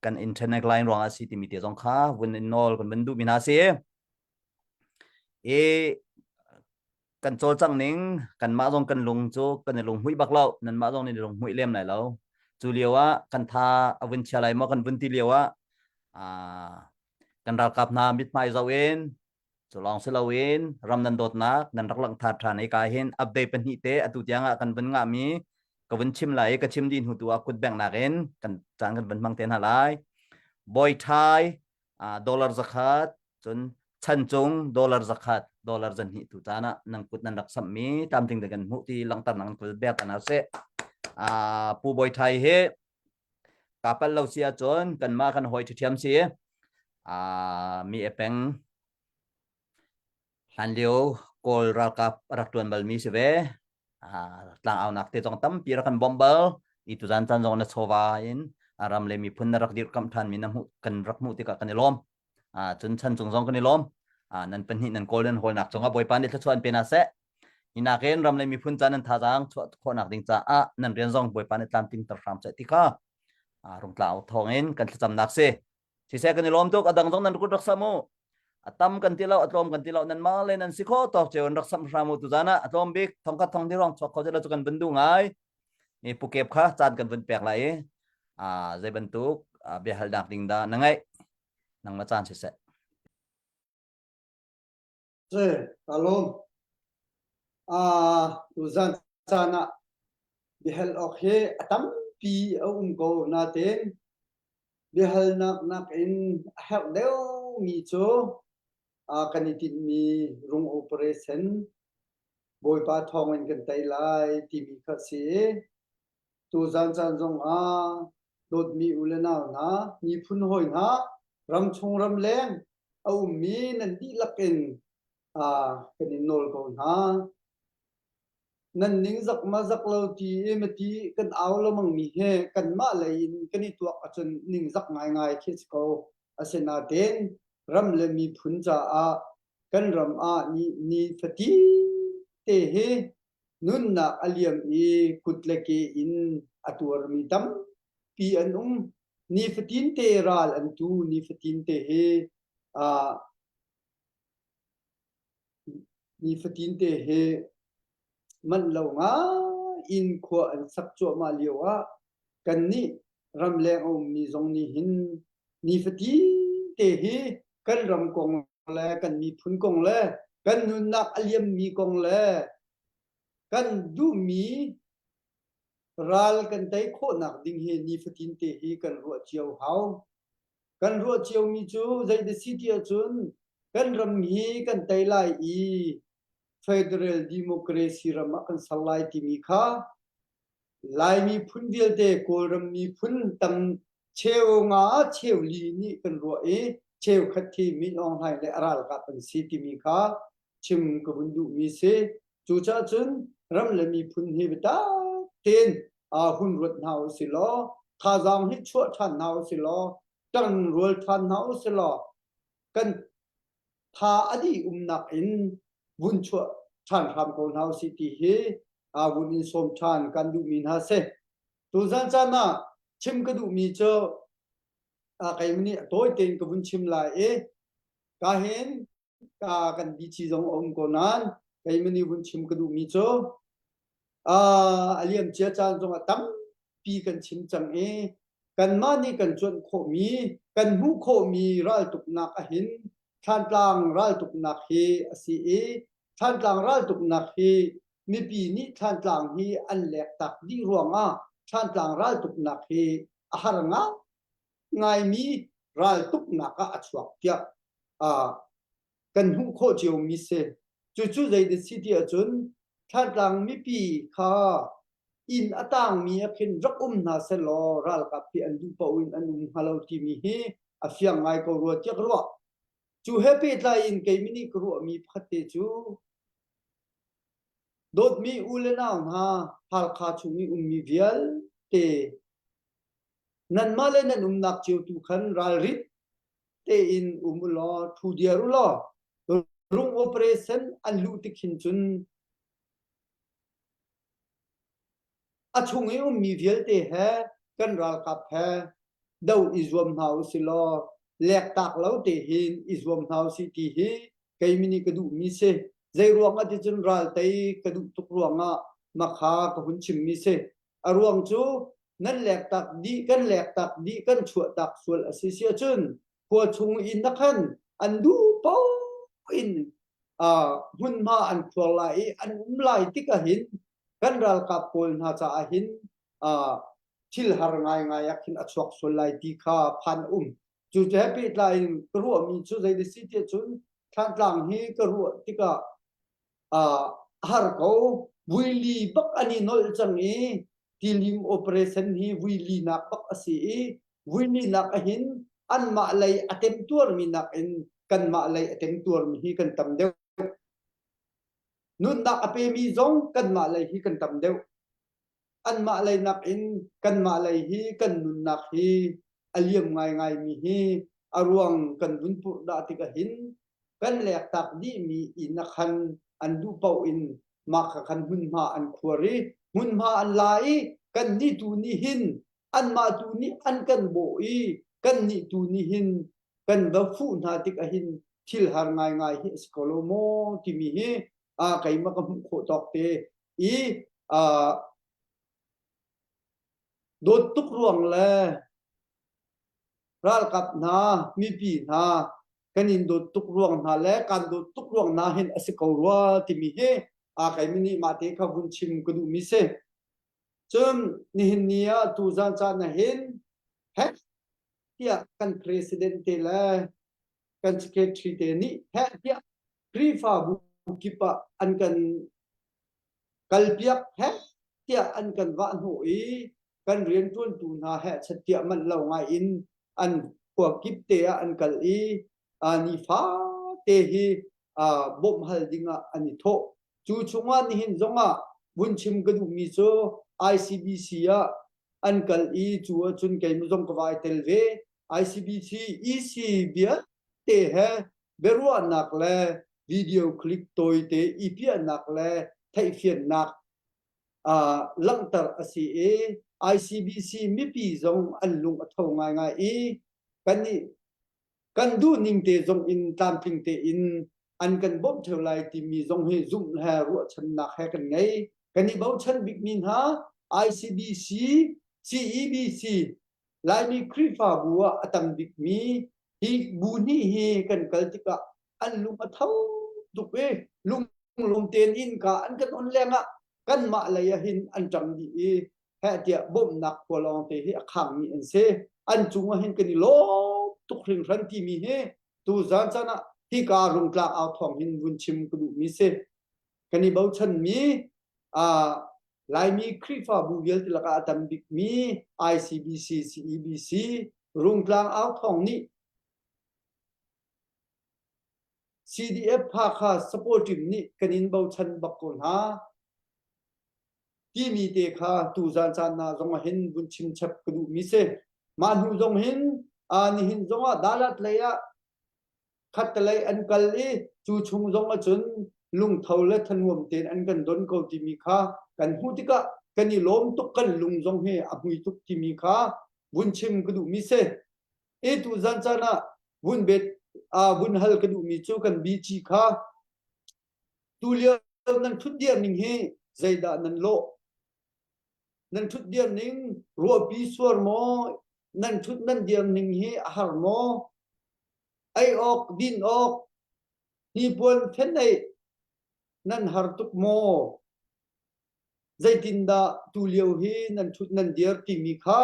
kan internet line rong asi ti mi te jong kha vun nol kan vun du mi na seกันโจจังนิงกันมาจงกันลงโจกันลงหุยบักเล่านั่นมาจงนี่ลงหุยเล่มไหนแล้วจูเลียวว่ากันทาอวินเชียไรมากันวินตีเลียวว่ากันรักกับนามิดไม้เจ้าเองจูลองเสลาเองรำนันโดดนักนันรักหลังทัดทานในกายเห็นอัปเดตเป็นหิเตอตุยังกันเป็นงามีกับวินชิมไหลกับชิมดินหูตัวกุดแบ่งนักเองกันจางกันเป็นบางเทนหาไลบอยไทยดอลลาร์สักขัดจนชันจงดอลลาร์สักขัดดอลลาร์จันหิตุตานะนังกุดนันรักสัมมีตามถึงแต่กันมุตีลังตันนังกุดแบกกันเอาเสผู้บอยไทยเฮกาปัลเราเสียจนกันมากันหอยเทียมเสียมีเอเป็งฮันเลียวกอลรักกับรักตัวนบัลมีเสเวต่างเอานักเตะจงตั้มปีรักกันบอมเบลอีตุจันจันจงนัทโซวาอินรำเลยมีพุ่นรักดิรกำทันมีน้ำหุกันรักมุติกับกันในลมจนชันจงกันในลมนั่นเป็นหินนั่นโกลเด้นโฮลนักจงกับบอยปานนี่ถ้าชวนเป็นอาเซหินักเอ็นรำเลยมีพุ่นจันนั่นท่าจางชวนคนนักดิ่งจ้านั่นเรียนจงบอยปานนี่ตามติงตรามใจติก้ารงกล่าวทองเอ็นกันจำนักเซที่เสกันในลมทุกอดังจงนั่นกุดรักษามูตั้มกันที่เราอัตลมกันที่เรานั่นมาเลยนั่นสิโคตอกเจวันรักษาพระมูตุจานะอัตลมบิ๊กทองกัดทองที่รองชกเขาจะเราจุกันบรรดุง่ายนี่ปุกเก็บค่ะจานกันบรรแปลกไหลใจบรรทุกเบียร์ดักดิ่งดานั่งไงนั่งมาจานเสร็จKalom tuzan sana bihal okhe atam pi ko natin bihal nak in help deu mi cho kanitin mi rung operation บอยปาทองกันไตไลที่มีข้าเสียตูจันจันจงโดดมีอุลนานะมีพุ่นหอยนะรำชงรำแรงเอามีนันดีลักเองกันอินโนลกอนนั่นนิ่งจักมาจักเราทีเมื่อทีกันเอาแล้วมังมีเฮกันมาเลยกันนี่ตัวจนนิ่งจักง่ายๆคิดก็อาเซนาเดนรำเลยมีพุ่นจ่ากันรำนี่ฟตีเตเฮนุนนักอเลียมกุดเลกอินอตัวมีดัมปีอันนี่ฟตินเตรัลอันตูนี่ฟตินเตเฮนี่ฟตินเตเฮมันเราอินขวานสักจัวมาเลียวกันนี่รำแรงมีทรงนี่หินนี่ฟติเตเฮกันรำกงแลกันมีพุนกงแลกันนุนนักอเลียมมีกงแลกันดูมีรัลกันไตโคนักดิ่งเฮนี่ฟตินเตเฮกันรัวเจียวเฮากันรัวเจียวมีจูใจเดซิตี้จุนกันรำมีกันไตไลFederal Democracy ramakan salai timika lai mi phun vial te koram mi phun tam cheu nga cheu li ni kan ro cheu khathi mi ong hai le aral ka pan si timika chim ko bundu mi se chu cha chun ram le mi phun hi beta ten hun rot nau silo tha jang hi chua than nau silo tan rol than nau silo kan tha adi nak inบุญชั่วท่านทำคนเฮาสิติเฮบุญอินสมท่านกันดูมีนาเซตุจันจานะชิมกระดูมีเจอไก่มันนี่ตัวเต็งกับบุญชิมลายกาเห็นกันดีชีจงองค์กนั้นไก่มันนี่บุญชิมกระดูมีเจอเลียมเจียจานจงตั้มปีกันชิมจังกันมานี่กันจนโคมีกันหูโคมีรัลตุกนักเห็นท่านกลางรัลตุกนักเฮสีท่านกลางรัลตุกนักเฮมีปีนี้ท่านกลางเฮอันแหลกตักดีรวงท่านกลางรัลตุกนักเฮอาหารงไงมีรัลตุกนักอัจฉริยะกันหูโคเจียวมีเสจู่ๆใจเดสิที่จนท่านกลางมีปีค่ะอินอต่างมีเข็นรักนาเซลอรัลกับพี่อันดูปวินอันฮัลโลทีมีเฮอฟยังไงก็รัวเจ้ารัวจูเฮปปี้ไลน์เกมินิกรัวมีพัดเตจูโดดมีอุเลนาฮัลคาชูมีมีเวียลเตนันมาเลนันนักเจียวตุขันรัลริตเตอินลอทูเดียรุลอรุงโอเปอเรชั่นอันลูติขินจุนอาชงเอมีเวียลเตแฮกันรัลกับแฮดาวอิจวมฮาวสิลอแหลกตักแล้วเตหินอิจวมฮาวสิตีเฮไกมินิกระดูมีเซใจรวงอาทิจุนรัลเตกระดูตุกรวงมาขากหุ่นชิมมีเซอรวงจูนั่นแหลกตักดีกันแหลกตักดีกันชั่วตักส่วนอสิเซียจุนหัวชงอินนักขันอันดูเป้าอินหุ่นมาอันทัวไลอันไลติกะหินกันรัลกับโกลนาจาหินทิลหารงายยักหินอัชวกส่วนไลติกาพันจูเจปิดไลน์กรัวมีจูใจดิสิเตจุนท่านกลางฮีกรัวติกะฮาร์โกวิลีบักอันนี้นอลจังทีลิมโอเปอเรชั่นฮีวิลีนักบักอสีวิลีนักหินอันมาเลยอัตเต็มตัวมีนักอินกันมาเลยอัตเต็มตัวมีฮีกันตำเดียวนุนนักอเปมีจงกันมาเลยฮีกันตำเดียวอันมาเลยนักอินกันมาเลยฮีกันนุนนักฮีอเลียมไงมีฮีอารวงกันบุญปุดาติกะหินกันแหลกตักดีมีอินคันอันดูเป่าอินมาคันหุ่นมาอันขวรีหุ่นมาอันลายกันนี่ตูนี่หินอันมาตูนี่อันกันโบอีกันนี่ตูนี่หินกันดฟูนาติกะหินทิลหารไงฮิสโคโลโมที่มีฮีไก่มากำโคตอกเตโดดตุกรวงเลยรัลกับนามีปีนากันอินโดตุกรวงนาและการโดตุกรวงนาเห็นอสิกรัวที่มีเฮไก่มินิมาเตะขับุนชิมกดูมิเซจนนี่เนียตูจานจานเห็นเฮเทียกันประธานเตล่กันสเกตทรีเตนี่เฮเทียพรีฟาบุกิปะอันกัน kalpiak he tia an kan wa hui kan rian tuan tu na he chatia man lo ngai in an kwa kip te an kal I ani fa te hi bom hal dinga ani tho chu chunga ni hin zonga bun chim ka du mi cho ICBC ya an kal I chu chun kai mu zong ka vai tel ve ICBC EC bia te he beru anak le video clip toi te ipia nak le thai phian nak lang tar asi ICBC mi pi zong an lung athau ngai ngai kan du ning te zong in tam ping te in an kan bom theu lai ti mi zong he zum ha ru chan nak ha kan ngai kan ni bau chan big min ha ICBC CEBC lai mi krifa bua atam big mi hi bu ni hi kan kaltika an lung athau duk lung ten in ka an kan on lenga kan ma la ya hin an chang di ha tia bom nak ko long te hi akhang mi en se an chunga hin kan lo tuk ring ran ti mi he tu zan chana hi ka rung tla aw thong hin bun chim ku du mi se kan ni bau chan mi lai mi krifa bu yel ti la ka tam big mi ICBC CEBC rung tlang aw thong ni CDF ภาคา supportive นี่กันินเบาชันบักคนหาที่มีเตคาตูจานจานนาจงเห็นบุญชิมชับกระดูมิเซมาหูจงเห็นนี่เห็นจงว่าดาลัดเลยอะขัดเลยอันกัลลีจูชุงจงจนลุงเท่าและทันวมเตนอันกันดนเขาที่มีค่ากันหูที่ก็กันนี่ล้มตุกกันลุงจงเฮอบุยตุกที่มีค่าบุญชิมกระดูมิเซตูจานจานะบุญเบ็ดบุญฮัลกระดูมีจูกันบีจีค่าตุเลียนั่นทุดเดียมนิ่งเฮใจดานั่นโลนั่นทุดเดียมนิ่งรัวปีสวรโมนั่นทุดนั่นเดียมนิ่งเฮอาหารโมไอออกดินออกนี่ปวนเทนไอนั่นหารตุกโมใจตินดาตุเลียวเฮนั่นทุดนั่นเดียร์ที่มีค่า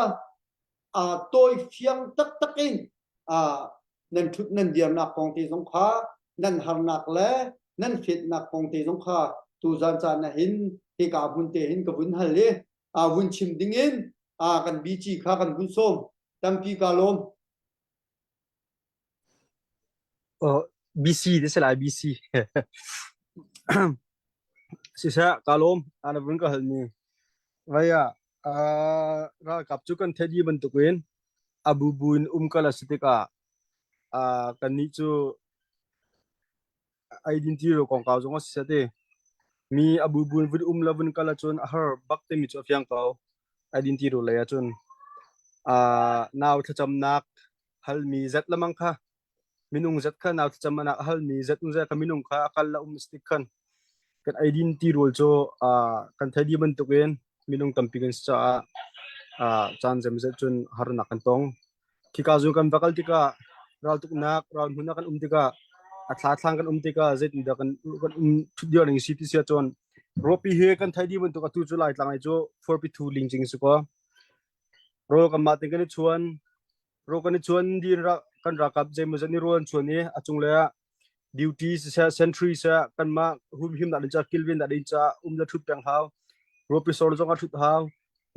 ตัวเฟียงตักอินนั่นทุกนั่นเดียมนักของตีสงขานั่นหานักและนั่นฟิดนักของตีสงขาตูจานจานหินที่กาบุญเตหินกับบุญฮัลเลบุญชิมดิ่งอินกันบีจีข้ากันบุญส้มตัมปีกาลมBC นี่ใช่ไหม BC สิใช่กาลมอันนั้นบุญก็เห็นนี่ว่าเรากับจุกันเทดีบันตุกเวนabu buin kala sitika kan ni chu identity ro kong kaw zonga sate mi abu buin vid lavun kala chon har bakte mi chu fyang kaw identity ro laya chon naw thacham nak hal mi zat lamang kha minung zat kha naw thacham nak hal mi zat unza ka minung kha akal la stick khan kan identity role cho kan thadi ban tuken minung tampigan cha chan jam zat chun har nak kan tong kika zu kan bakal tika ral tuk nak ral huna kan tika atla thlang kan tika zet da kan thudio ning city sia chon ropi he kan thadi ban tuka tu chu lai tlang ai cho 4p2 lingjing su ko ro kan ma ting kan chuan ro kan chuan di ra kan ra kap je muzani ron chuan ni achung le duties sa century sa kan ma hum him da cha kilvin da cha da thut pang haw ropi sol zonga thut haw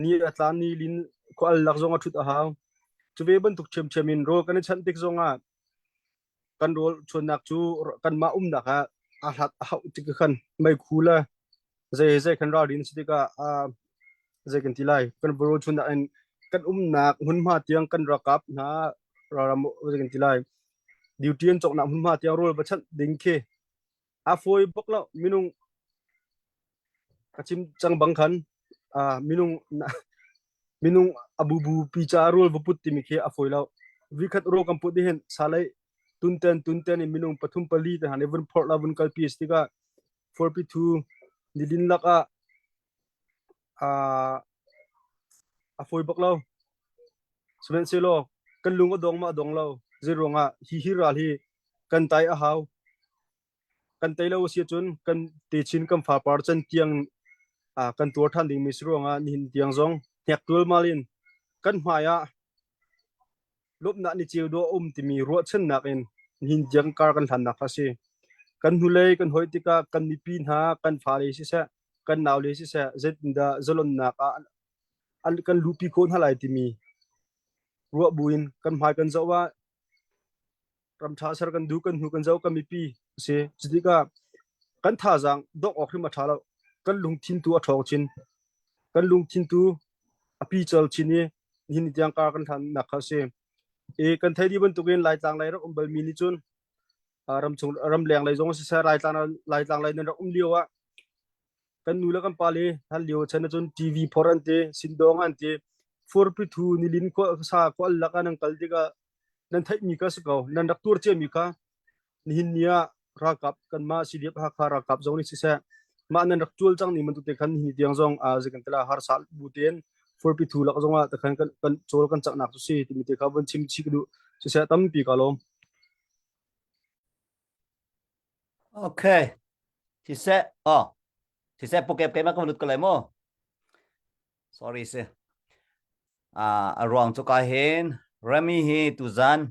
ni atlan ni lin ko al lak zonga thut haw chuve ban tuk chem in ro kan chan tik zonga kan rol chun nak chu kan ma naka ahat hau tik khan mai khula zai kan ra din sidika zai kan tilai kan bro chun an kan nak hun ma tiang kan rakap na ram zai kan tilai duty an chok na hun ma tiang rol bachan ding khe foi bokla minung kachim chang bang khan minung abubu picha rol buput timi khe afoi law vikhat ro kam pudi hen salai tunten in minung pathum pali ta han even port la bun kal ps tika 4p2 nilin laka afoi baklaw semen selo kan lungo dong ma dong law zero nga hi ral hi kan tai a haw kan tai law si chun kan te chin kam fa par chan tiang kan tur than ding misro nga nin tiang zong tek tul malin kan hmaya lop na ni chiu do timi ro chen nak in nin jang kar kan than na khasi kan hulei kan hoitika kan ni pin ha kan phale si sa kan naw le si sa zetinda zalon na ka an kan lupi kon halai ti mi ruwa buin kan mai kan zawa ram tha sar kan du kan hu kan zaw ka mi pi se chidika kan tha jang dok ok ma thala kan lung thin tu a thong chin kan lung thin tu api chal chini hin tiang ka kan than na kha se e kan thai di ban tu gen lai tang lai rak bal mi ni chun ram leng lai jong se sa lai tang lai na liwa kan nula kan pale hal liwa chana chun tv foran te sindong an te 4p2 nilin ko sa ko alla ka nang kaldiga nan thai mi ka sakaw nan dak tur che mi ka nihin nia rakap kan ma silip ha kha rakap jong ni se ma nan rak chul chang ni man tu te khan hi tiang jong a je kan tala har sal buten 4p2 la jong a ta khan kan chol kan chak nak tu si ti mi te ka ban chim chi du se tam pi ka lom Okay thì sẽ thì sẽ poke cái mà không được cái lại mo sorry se ruang cho ka hen rami hi tu zan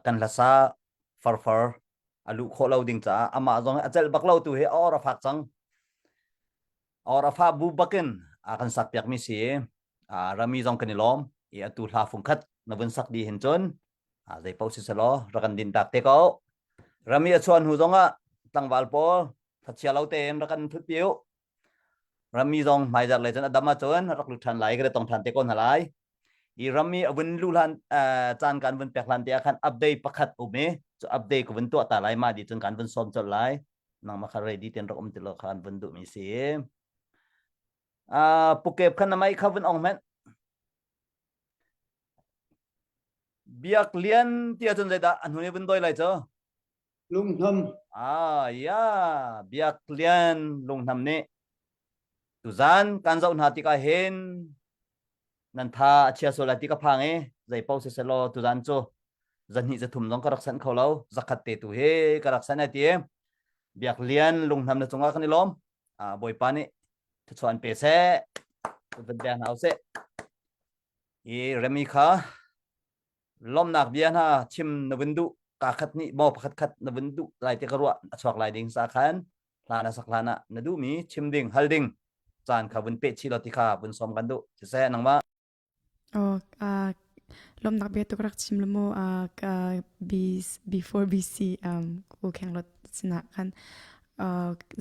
kan lasa far alu kholau ding cha ama zong achal baklau tu he or afak chang or afa bu bakin akan sak piak mi si rami zong kanilom e atu hla phung khat na bun sak di hen chon zai pau si salo rakan din tak te ko rami achon hu zonga tangwal pol thachia lau te em rakan thut piu rami zong mai jar le chan adama chon rak lu than lai gre tong than te kon halai i rami abun lulan chan kan bun pek lan te khan update pakhat ume so update ko bun to ta lai ma di chun kan bun som chol lai nang ma kha ready ten rom te lo khan bun du mi si pukep khan mai kha bun ong men biak lian tia chun zai da anhune bun doi lai cho lung tham ya biak lian lung nam ne tu zan kan zau na ti ka hen nan tha chia so la ti ka phange zai pau se selo tu zan cho zan hi za thum long ka raksan kholo zakat te tu he ka raksan ti biak lian lung nam na chunga kan lom boy pa ni tu chuan pe se ben dia nau se i remi kha lom nak bian ha chim na windu ka khat ni mo pakhat khat na windu lai te ka ruwa achwak lai ding sa khan lana saklana na du mi chim ding hal ding chan kha bun pe chi lo ti kha bun som kan du se nang ma lom nak be to krak chim lemo before bc ko khang lot sina khan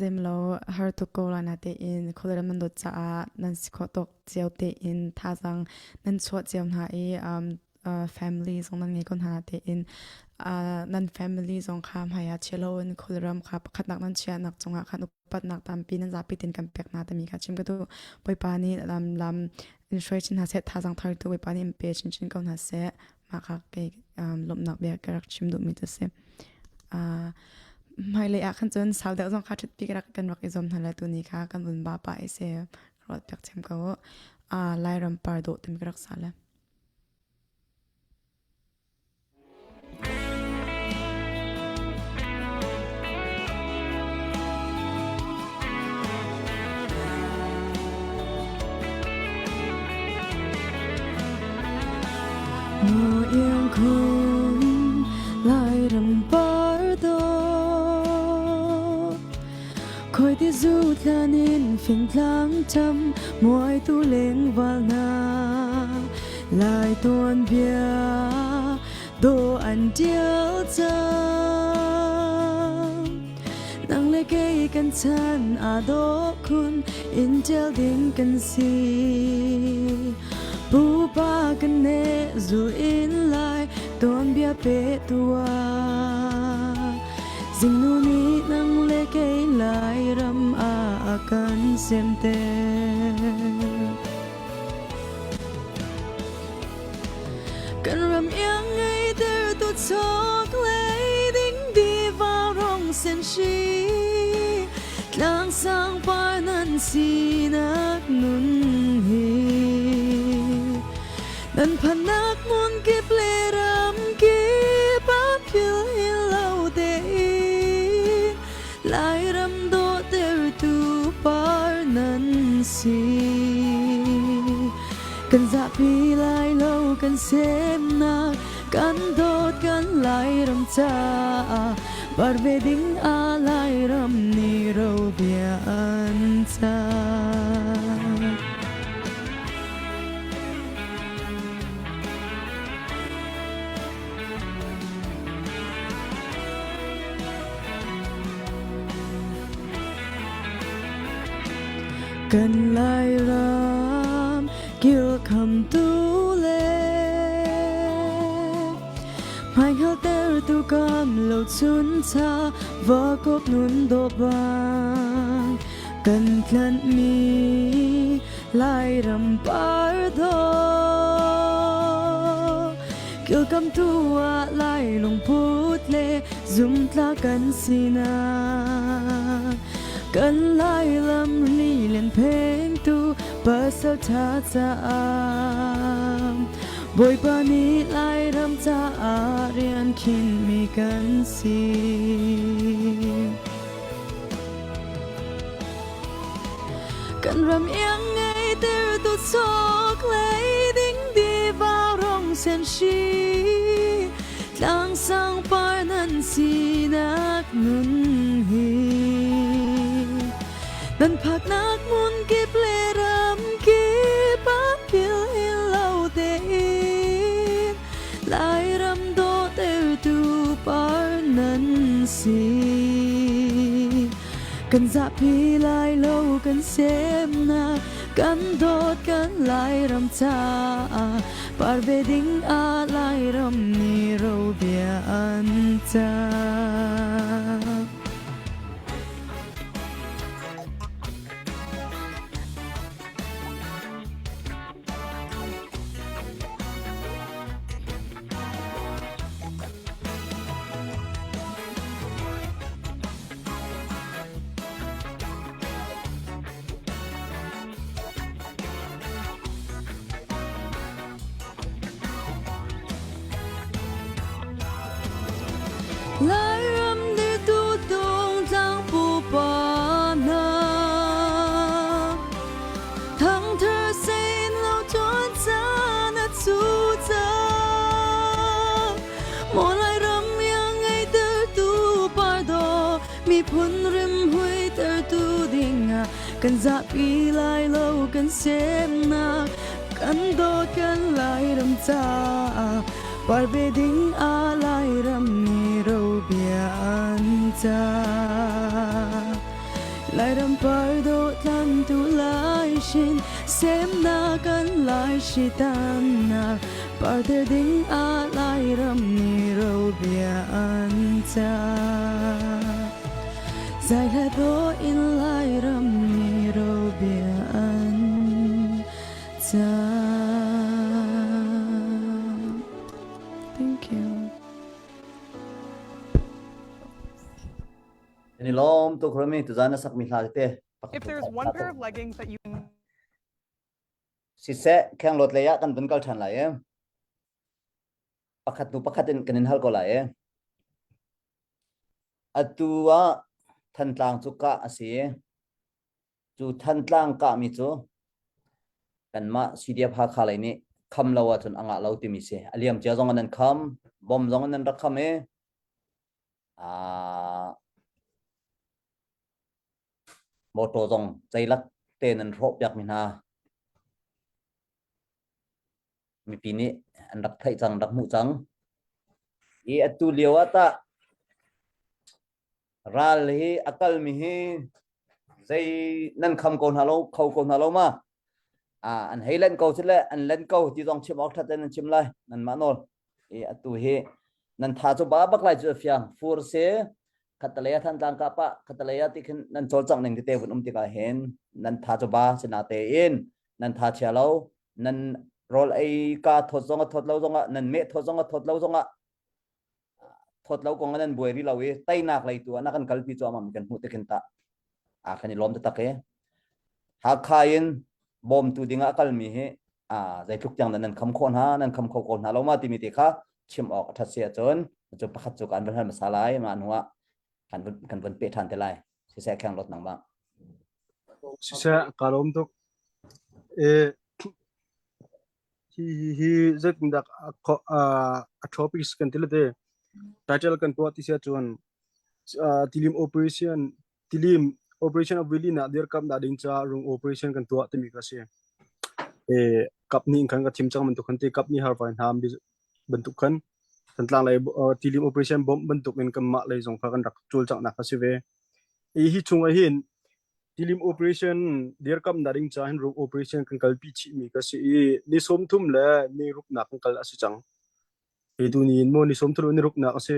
zemlo har to ko la na te in kholam nan do cha nan sikho tok cheu te in thazang nan chho cheu na e family song nan nge kon ha te in nan family song kham haya chelo in kholam kha pakhat nak nan chia nak chunga khan upat nak tam pi nan za pi tin kam pek na ta mi kha chim ka tu poi pa ni lam in shoi chin ha se thazang thar tu poi pa ni pe chin kon ha se ma kha ke lom nak be karak chim du mi ta se mai le a khan chon sal da zong kha thut pi karak kan rak izom thala tu ni kha kan bun ba pa ese rot pek chem ko lai ram par do tim karak sala mùa yên khung lại rầm par do khói tia du tha nên phiền lang chăm mỗi tu lên vào na lại tuôn bia đồ ăn tiêu chăm nang lê cây căn chan do kun in tel ding kan si bu ba kan ne zu in lai ton bia pe tua ding nu ni nang le ke lai ram kan sem te kan ram yang ngai der tu chok le ding di va rong sen shi lang sang pa nan si nak nun hi nan panak mun ki pleram ki pa phil hilau de lai ram do ter tu par nan si kan za pi lai lâu kan sem na kan dot kan lai ram cha bar ve ding lai ram ni ro bia an sa Cần lại ram kêu cầm tu lệ Mai hao ter tu cam lâu chun cha Vợ cốc nun đô bang Cần khăn mi lại ram par đô Kêu cầm tu a lại lòng phút lệ Zoom tla cần sina Cần lại lâm ly lên phênh tu Bà sao cha cha am Bồi bà ni lại ram cha a rian khin mi cần si Cần ram yang ngay ter tu sok lấy đinh đi vào rong sen shi Lang sang par nan si nak nun hi Nan phak nak mun kip le ram kip a pil in lau te in Lai ram do ter tu par nan si Cần dạ pi lai lâu cần xem na Cần đốt cần lai ram cha Par về ding a lai ram ni râu bia an cha Lai ram đi tu tung trang pu pa na Thăng thơ xin lâu trốn xa na chu cha Mô lai ram yang ngay ter tu par do Mi phun rim hui ter tu ding Cần dạ pi lai lâu cần xem na Cần đốt cần lai ram cha Par về ding a lai ram ni râu bia an cha Lai ram par do tan tu lai shin Xem na kan lai shi tan na Par về ding a lai ram ni râu bia an cha Dài hai do in lai ram ni râu bia an cha Thank you. Ni lom tu kromi tu zana sak mi hla te If there's one pair of leggings that you can si se khang lot le ya kan bun kal than lai pakhat tu pakhatin kanin hal ko lai atua than tlang chu ka ase chu than tlang ka mi chu kan ma cdf ha kha lai ni kham lawa chun anga lo ti mi se aliam cha zong an kham bom zong an rakham moto zong chailak ten an rop yak min ha mi pini an rak thai chang rak mu chang e atu liawata ral hi akal mi hi zai nan kham kon halo khau kon halo ma an hay lên câu chứ lệ an lên câu thì dòng chim ốc thật nên chim lại nan mà nol e atu he nan tha cho ba bak lai chu fiang fur se khatalaya than tang ka pa khatalaya ti khin nan chol chang ning te vun ti ka hen nan tha cho ba sina te in nan tha chalo nan rol ai ka thot lo zonga nan me thot lo zonga thot lo kong nan buai ri lawi tai nak lai tu ana kan kalpi chu amam kan hu te khin ta khani lom ta take ha khain bom tu dinga kal mi he zai thuk chang nan kham khon ha nan kham kho kon ha lo ma ti mi te kha chim ok that se chon chu pakhat chu kan ban masalai man huwa kan ban pe than te lai si se khang lot nang ba si se kalom tok hi zet dak a topics kan tilate title kan po ti se chuan tilim operation tilim operation of willy na dir cup na ding cha rung operation kan tua timi ka se cup ni kan ka thim chang man to kan te cup ni har vain ham bi bentuk kan tentang lai tilim operation bom bentuk in kam ma lai jong kan rak chul chang na ka se ve hi chung a hin tilim operation dir cup na ding cha hin rung operation kan kal pi chi mi ka se ni som thum le ni rup na kan kal asi chang tu ni mo ni som thum ni rup na ka se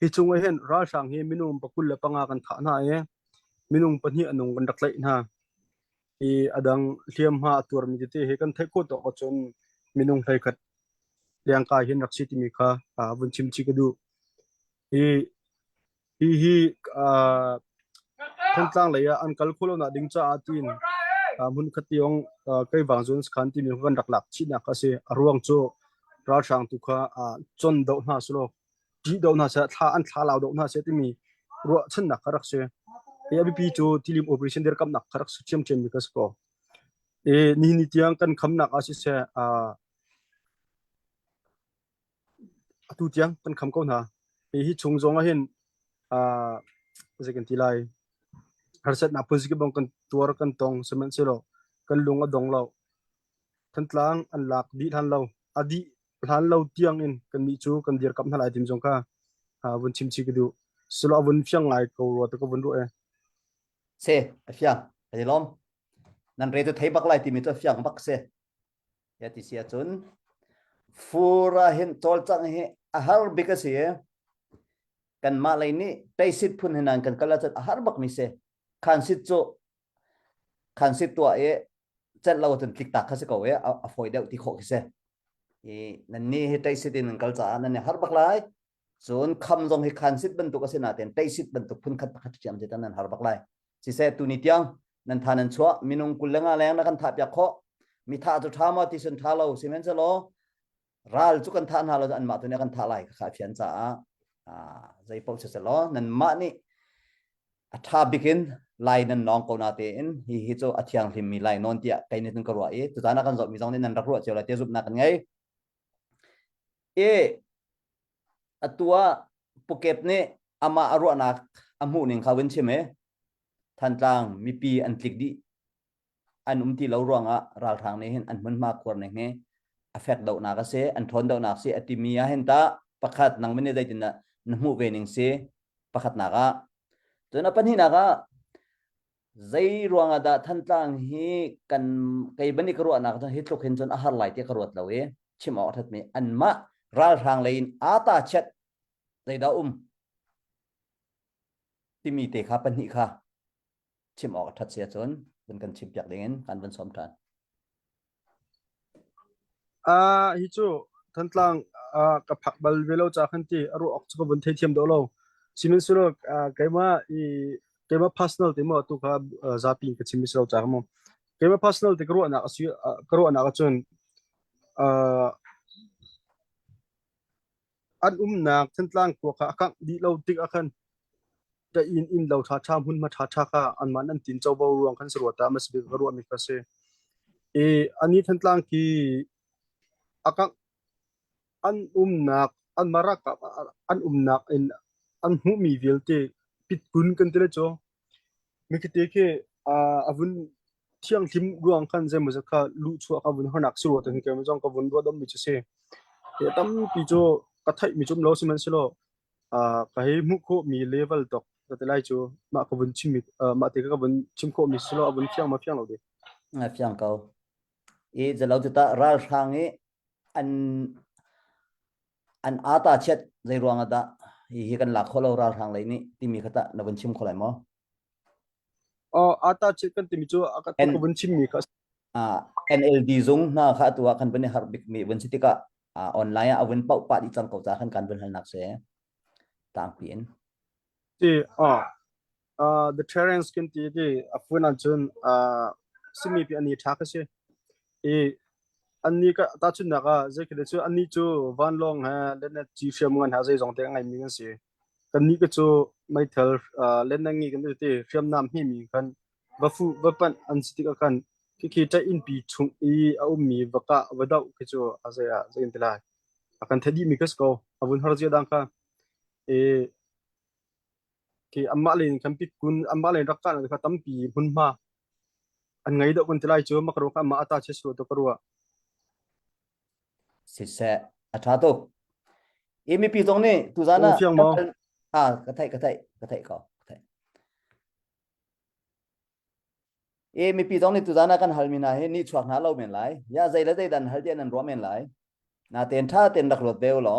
hi chung a hin ra sang hi minum pakul la panga kan tha na minung pani anong kan rak lai na adang liam ha tur mi te he kan thai ko to ko chon minung thai khat liang ka hin rak si ti mi kha bun chim chi ka du hi kan tlang le ya an kal kholo na ding cha atin mun khationg kai wang zon khan ti mi kan rak lak chi na ka se arwang cho ra sang tu kha chon do na sulo ji do na sa tha an tha law do na se ti mi ro chen na ka rak se ABP to tilim operation der kam nak kharak suchem chem because ko ni tiang kan kham nak asi se tu tiang kan kham ko na hi chung zong a hin second tilai har set na pun sikibong kan tuar kan tong semen selo kan lunga dong lo kan tlang an lak di than lo adi than lo tiang in kan mi chu kan der kam thalai tim jong ka bun chim chi du selo bun fyang ngai ko ro to ko bun ro se fiang ai lom nan re to thei bak lai ti mi to fiang bak se ya ti sia chun fura hin tol chang he a har because he kan ma lai ni tai sit phun hinan kan kala chat a har bak mi se khan sit to e chat law tan tik tak kha se ko e a foi deu ti kho ki se nan ni he tai sit in kal cha nan ne har bak lai chun kham jong he khan sit ban tu ka se na ten tai sit ban tu phun khat khat chiam je tan nan har bak lai si se tu ni tiang nan thanan chua minung kulenga leng na kan tha pya kho mi tha tu thama ti sun tha lo simen se lo ral chu kan tha na lo an ma tu ne kan tha lai kha phian cha zai pau se lo nan ma ni a tha bikin lai nan nong ko na te in hi chu athiang hlim mi lai non tia kai ni tun karwa e tu jana kan zo mi jong ni nan rak ro chela te zup na kan ngai atua pukep ne ama aru na amu ning khawin chime than tlang mi pi an tlik di an ti lo ronga ral thang ne hin an mun ma khor ne nge affect do na ka se an thon do na se atimia hen ta pakhat nang mene dai tin na mu ve ning se pakhat na ga to na pan hi na ga zai ronga da than tlang hi kan kai bani karo na ka hi tlok hin chon a har lai te karot lo e chim au that me an ma ral thang lein ata chat zai da ti mi te kha pan hi kha chim au that sia chon bun kan chim pyak ding kan bun som than hi chu than tlang ka phak bal velo cha khan ti aru ok chu bun thei thiam do lo simin suro kaima personal te mo tu kha zapi ka chimi sro cha mo kaima personal te karo na ka chon an na than tlang ko kha akang di lo tik akhan ta in lo tha tham hun ma tha kha an man an tin chau bo ruang khan sro ta mas bi karo mi ka se ani than tlang ki akang an nak an marak an nak in an hu mi velte pit kun kan tele cho mi ki te ke avun thiang thim ruang khan je mo kha lu chu ka bun hanak su ro ten ke mo jong ka bun ro dom mi che se te tam pi cho ka thai mi chum lo siman se lo ka he mu kho mi level tok ta te lai chu ma ka bun chim mi ma te ka bun chim kho mi se lo abun phiang ma phiang lo de nga phiang ko zalo ta ral thang e an ata chat zai ruanga da hi kan la kholo ral thang lai ni ti mi khata na bun chim kholai mo ata che kan ti mi chu aka ka bun chim mi ka NLD zung na kha tu kan bani har bik mi bun sitika online awin pau pa di chang ko cha khan kan bun hal nak se tang pin ti the terrace kan ti afun an chun simi pi ani tha ka se ani ka ta chun na ka je ke chu ani chu van long ha len na chi fiam ngan ha je jong te ngai mi ngan se kan ni ka chu mai thal len na ngi kan te fiam nam hi mi kan ba pan an sti ka kan ki ta in pi chung au mi waka wadau ke chu a je in tela akan thadi mi kas ko abun har je dang ka ki amma le kan pit kun amma le rakka na ka tampi hun ma an ngai do kun tilai chu makro ka ma ata che su to karwa si se athatu emi pi tong ni tu o zana fiang mo ka thai ko emi pi tong ni tu zana kan halmina he ni chuak na lo men lai ya zai la dai dan hal tian an ro men lai na ten tha ten dak lot deu lo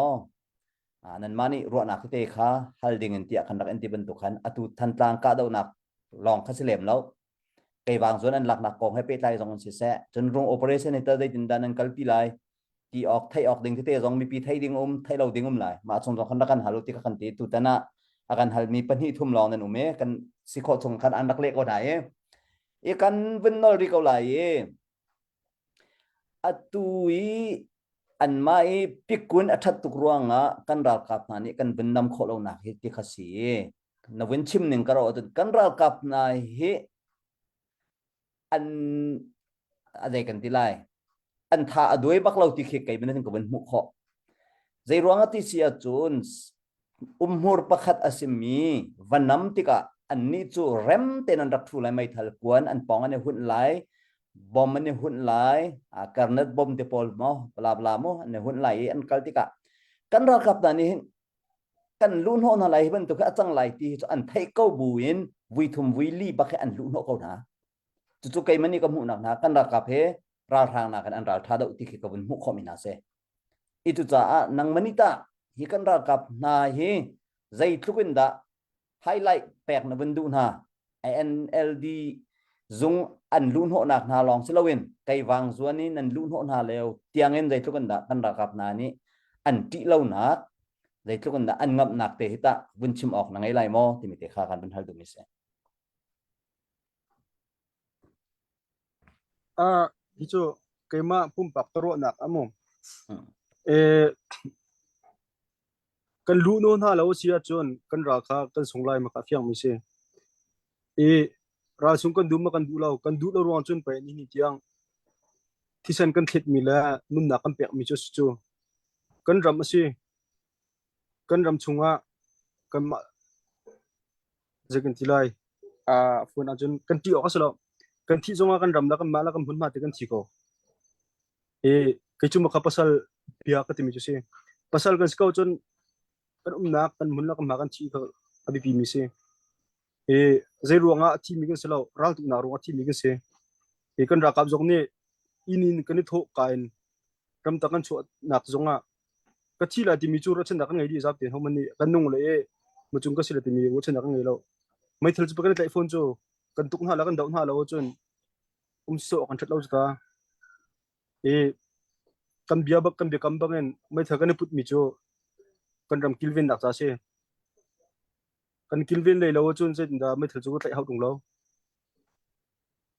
nan mani ro na te kha hal ding en tia khan dak en ti ben tu khan atu than tlang ka do nak long kha silem lo cây vàng xuống ăn lạc nạc còn hay bê tay dòng sẽ chân rung operation này tới đây tin đàn ăn kalpi lại thì thay đình thế dòng mi pi thay đình thay đầu đình lại mà trong dòng khăn đắc ăn halu thì khăn tí tụt na akan hal mi pan hi thum long nên ume kan si kho chung khăn ăn đặc lệ có đại e kan vin nol ri câu lại atui an mai pikun athat tuk ruanga kan ral kap na ni kan vin nam kho lo na hi ti khasi na vin chim ning karo kan ral kap na hi an adai kan tilai an tha adoi bak lo ti khik kai ben ko ben mu kho zai ruanga ti sia chun umhur pakhat asimi vanam tika an ni chu rem ten an rak thu lai mai thal kuan an pong ane hun lai bom ane hun lai karnet bom te pol mo bla bla mo ane hun lai an kal tika kan ra kap na ni kan lun ho na lai ben to ka chang lai ti an thai ko buin vui thum vui li ba kha an lun ho ko na chu kai mani ka mu nak na kan ra kap he ra thang na kan an ra tha do ti ki ka bun mu khomina se itu cha nang manita hi kan ra kap na hi zai tlukin da highlight pek na bundu na INLD zung an lun ho nak na long silawin kai wang zuani nan lun ho na leo tiangen zai tlukin da kan ra kap na ni an ti lo na zai tlukin da an ngap nak te hita bun chim ok na ngai lai mo ti mi te kha kan bun hal du mi se hi chu keima pum pak toro nak amo kan lu no na lo sia chon kan ra kha kan songlai ma ka fiang mi se ra sung kan du ma kan du lo ruang chun pa ni tiang thisan kan thit mi la nun na kan pek mi chu kan ram ase kan ram chunga kan ma jekin tilai phun ajun kan ti ok aslo kan thi zonga kan ram la kan ma la kan hun ma te kan thi ko cái chung một pasal pia ka timi se pasal kan skau chon kan nak kan mun la kan ma kan thi ka abi pi mi se zai ruanga thi mi kan selo ral tu na ruanga thi mi kan se kan ra kap jong ne inin kan tho kain ram ta kan chu nak zonga ka thi la timi chu ro chen da kan ngai di zap te ho man ni kan nung le mu chung ka sila timi wo chen da kan ngai lo mai thal chu pa kan tai phone chu kan tuk na la kan dau na lo chon so kan that lo ka kan bia bak kan be kam bangen mai thakan put mi chu kan ram kilvin dak cha se kan kilvin le lo chun se da mai thal chu ko tai hau dung lo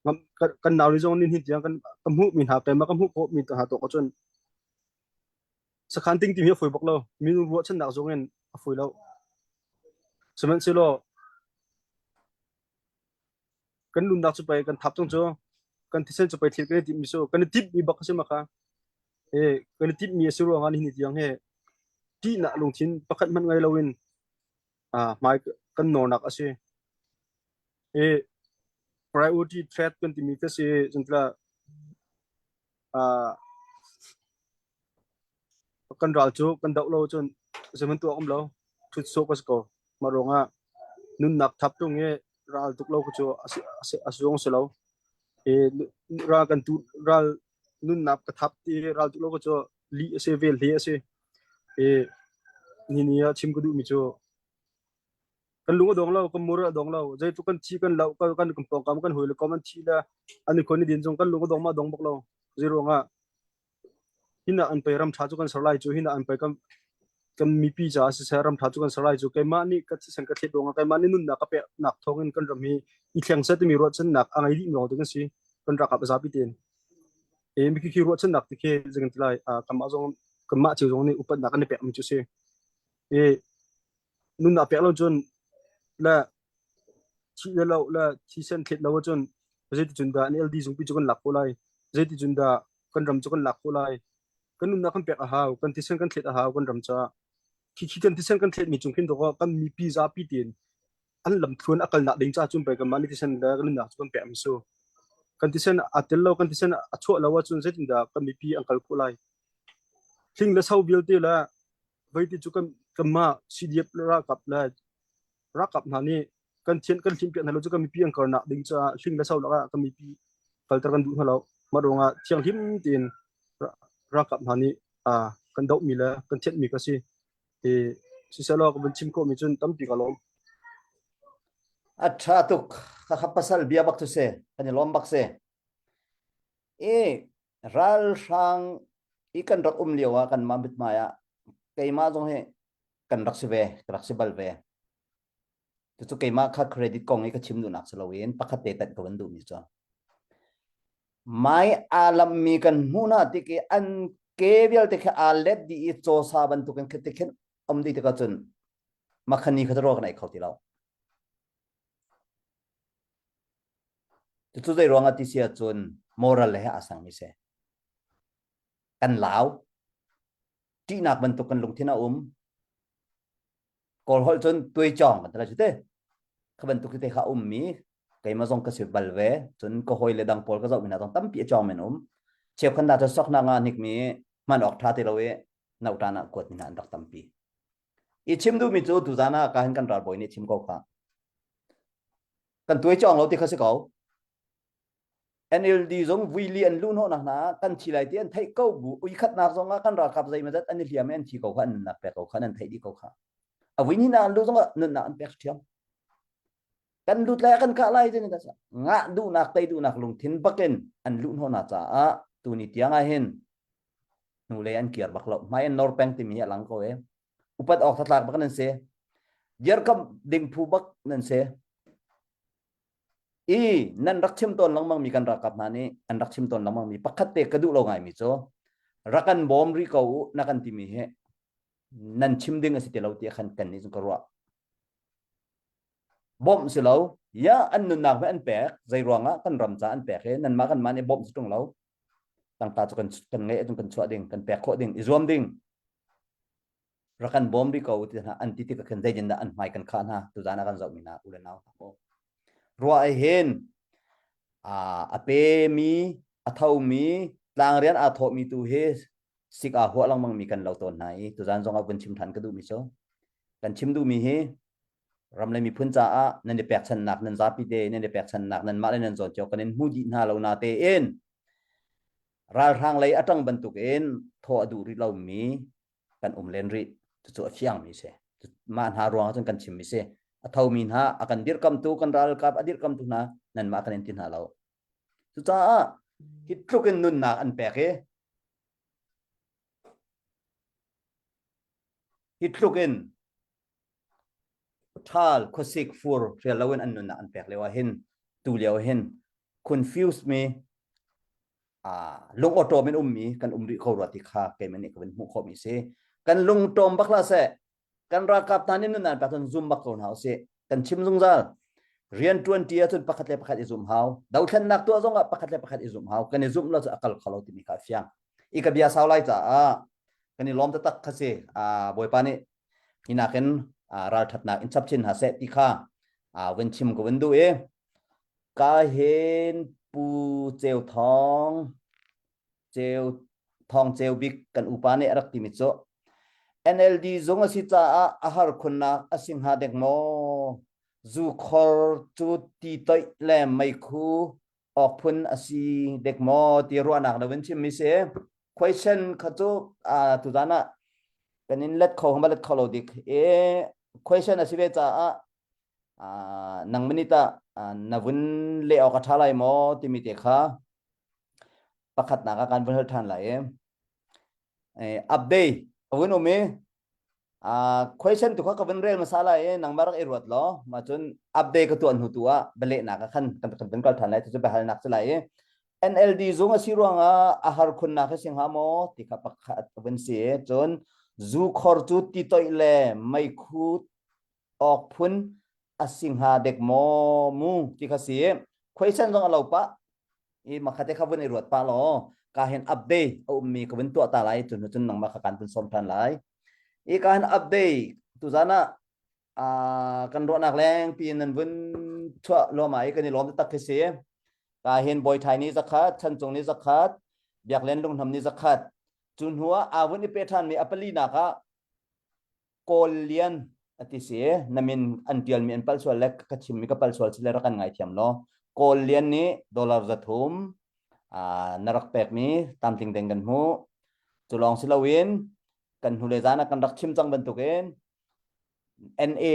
ngam kan naw ni jong nin hin tiang kan kamhu min ha pe ma kamhu ko mi ta ha to ko chun sakhan ting ti mi foi bok lo mi nu ro chen dak jong en a foi lo semen se lo kan lun dak chu pai kan thap chung chu kan thisen chu pai thil ke ti mi so kan tip mi bak se ma kha kan tip mi se ro ngan hin tiang he ti na lung thin pakhat man ngai lowin mai kan no nak ase priority threat kan ti mi ka se jantla kan ral chu kan dau lo chon semen tu om lo thut so kas ko maronga nun nak thap tu nge ral tuk lo ko chu asong se lo ra kan tu ral nun nap ka thap ti ral tu lo ko chu li ase vel li ase ni nia chim ko du mi chu kan lunga dong lo kan mura dong lo jai tu kan chi kan lo kan pong kam kan hoile common chi la ani khoni din jong kan lunga dong ma dong bok lo zero nga hina an pe ram tha chu kan sarlai chu hina an pe kam mi pi ja se ram tha chu kan sarlai chu kai ma ni ka chi san ka the dong kai ma ni nun na ka pe nak thongin kan ram hi I thlang sa ti mi ro chen nak angai di ngo de kan si kan ra ka ba za pi ten mi ki ro chen nak ti ke jeng tilai kam a jong kam ma chi jong ni upat nak an pe mi chu se nun na pe lo chon la chi la chi sen khet lo chon je ti chun da ni ld jung pi chu kan lak ko lai je ti chun da kan ram chu kan lak ko lai kan nun na kan pe a haw kan ti sen kan khet a haw kan ram cha ki kan ti sen kan khet mi chung kin do kan mi pi za pi tin อันลำทวนอักลนักดิ้งจ้าจุนไปกันมานี่ที่ฉันเดินนักจุนเปียมสู้กันที่ฉันอัดเตลเรากันที่ฉันอัดชั่วแล้วว่าจุนเสร็จเดี๋ยวกันมีพี่อังกฤษกูไล่ทิ้งแล้วเศร้าเบียดตีแล้วไว้ที่จุกันกันมาซีเดียบรักกับแล้วรักกับนานี่กันเทียนกันทีมเปียนเราจุกันมีพี่อังกฤษนักดิ้งจ้าทิ้งแล้วเศร้าแล้วกันมีพี่กัลตะกันดูให้เรามาดูว่าเชียงทิมตีนรักกับนานี่กันดอกมีแล้วกันเทียนมีก็สิสิเสร็จแล้วก็เป็นทีมก็มีจนตั้มปีกันล้ม Acha tuk kakapasal biya bak tu se kani lom bak se ral sang ikan rak liwa kan mambit maya kay ma jong he kan rak se bal ve tu kay ma kha credit kong ka chim du nak salawin pakate tat ko bandu mi cho mai alam mi kan huna tiki an kevial te kha alet di cho sa ban tu kan khete khen di te ka chun makhani khatro kan ai khauti law tu dai ronga ti sia chun moral le asang mi se kan lao ti nak ban tu kan lung thina kol hol chun tui chong kan tala chute khaban tu kite kha mi kai ma jong ka se balve chun ko hoi le dang pol ka zo mina tong tam pi chong men chep khan da to sok na nga nik mi man ok tha te lowe nau ta na kot mina andak tam pi I chim du mi chu tu jana ka han kan rar boy ni chim ko kha kan tui chong lo ti kha se ko NLD zong wili an lun ho na kan chilai ti an thai ko bu ui khat na zonga kan ra kap zai ma zat an liam en chi ko khan na pe ko khan an thai di ko kha a wini na lu zonga nun na an pek thiam kan lut la kan ka lai je ni ta sa nga du nak tai du nak lung thin baken an lun ho na cha a tu ni tiang a hen nu le an kiar bak lo mai an nor peng ti mi lang ko e upat ok thatlak bak nan se yer kam ding phu bak nan se nan rak chim ton lang mang mi kan rakap na ni an rak chim ton lang mang mi pakhat te kadu lo ngai mi cho rakan bom ri ko na kan ti mi he nan chim ding asi te lo ti khan kan ni ko ro bom si lo ya an nun nak an pek zai ronga kan ram cha an pek he nan ma kan ma ni bom si tung lo tang ta chu kan ngai tung kan chwa ding kan pek kho ding izom ding rakan bom ri ko ti na an ti ti ka kan zai jin da an mai kan khan ha tu jana kan zau mi na ulen naw ko rua hen ape mi athau mi tlang rian a tho mi tu he sik a ho lang mang mi kan lo ton nai tu jan jong a bun chim than ka du mi so kan chim du mi he ram le mi phun cha a nan de pek chan nak nan za pi de nan de pek chan nak nan ma le nan zo chok kan hu di na lo na te en ral rang lei atang ban tuk en tho adu ri lo mi kan len ri chu fiang mi se man ha ruang chon kan chim mi se athau min ha akan dir kam tu kan ral kap adir kam tu na nan ma kan tin ha lo chu cha hit trukin nun na an pek he hit trukin thal khosik fur relawen an nun na an pek lewa hin tu lewa hin confuse me lung auto men mi kan ri kho ro ti kha ke men ni kan mu kho mi se kan lung tom bakla se kan ra kap tanin nun an patun zoom bak kon hause kan chim zung zal rian 20 atun pakhat izum haw dau than nak tu zonga pakhat izum haw kan izum lo akal khalo ti mi ka fiang ikabia saulai cha kan ni lom ta tak khase boy pani hina ken ral thatna in chap chin ha se ti kha wen chim ko wendu e ka hen pu cheu thong cheu bik kan upane arak ti mi cho NLD zonga si cha ahar khunna asing ha dek mo zu khor chu ti toi le mai khu ok phun asi dek mo ti ro anak da wen chim mi se question kha chu tu dana kanin let kho hama let kholo dik question asi ve cha nang minita navun le ok thalai mo ti mi te kha pakhat na ka kan bhal than la update awin ome question tu kha ka ban rel masala nang marak irwat lo ma chun update ka tu an hutua bale na ka khan kan ben kal than lai tu ba hal nak chala NLD zunga siruanga ahar khun na ka sing ha mo ti kha pakhat ban si chun zu khor chu ti toi le mai khu ok phun asing ha dek mo mu ti kha si question zong alo pa makhate kha ban irwat pa lo ka hen update mi ka ben tu ta lai chun nang ma kha kan pun som than lai kan update tu jana กันรอนักแรงปีนั้นวันชั่วล้อหมายกันนี่ล้อมตักเสียกาเห็นบอยไทยนี้สักคัดชันจงนี้สักคัดอยากเล่นลงทำนี้สักคัดจุนหัววันนี้เปทันมีอัปลีนักโกลเลียนอติเสียนามินอันเดียลมีอันพัลส่วนเล็กกระชิมมีกับพัลส่วนสิเลรักันไงเทียมเนาะโกลเลียนนี้ดอลลาร์จะทุ่มนรักแปกมีตามติงเต็งกันหูจุลองสิลาวินกันหูเลจานะกันรักชิมจังบรรทุกเอง NA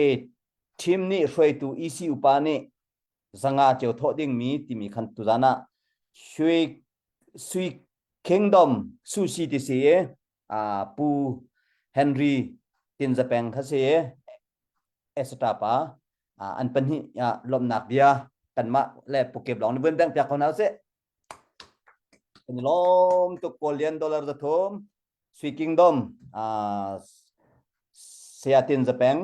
ทีมนี้ช่วยตัว EC อุปานี่สังอาเจ้าทอดิ้งมีที่มีขันตุจานะช่วยสุย Kingdom ซูซีที่เสียปูเฮนรี่ตินจะเป็นเขาเสียเอสตาปาอันเป็นที่ลมหนักเดียกันมาและปุกเก็บหลงในเบื้องแบงค์จากคนเอาเสียเป็นลมตุกโกลเลียนดอลลาร์จะทุ่มสุย Kingdom เสียตินจะเป็น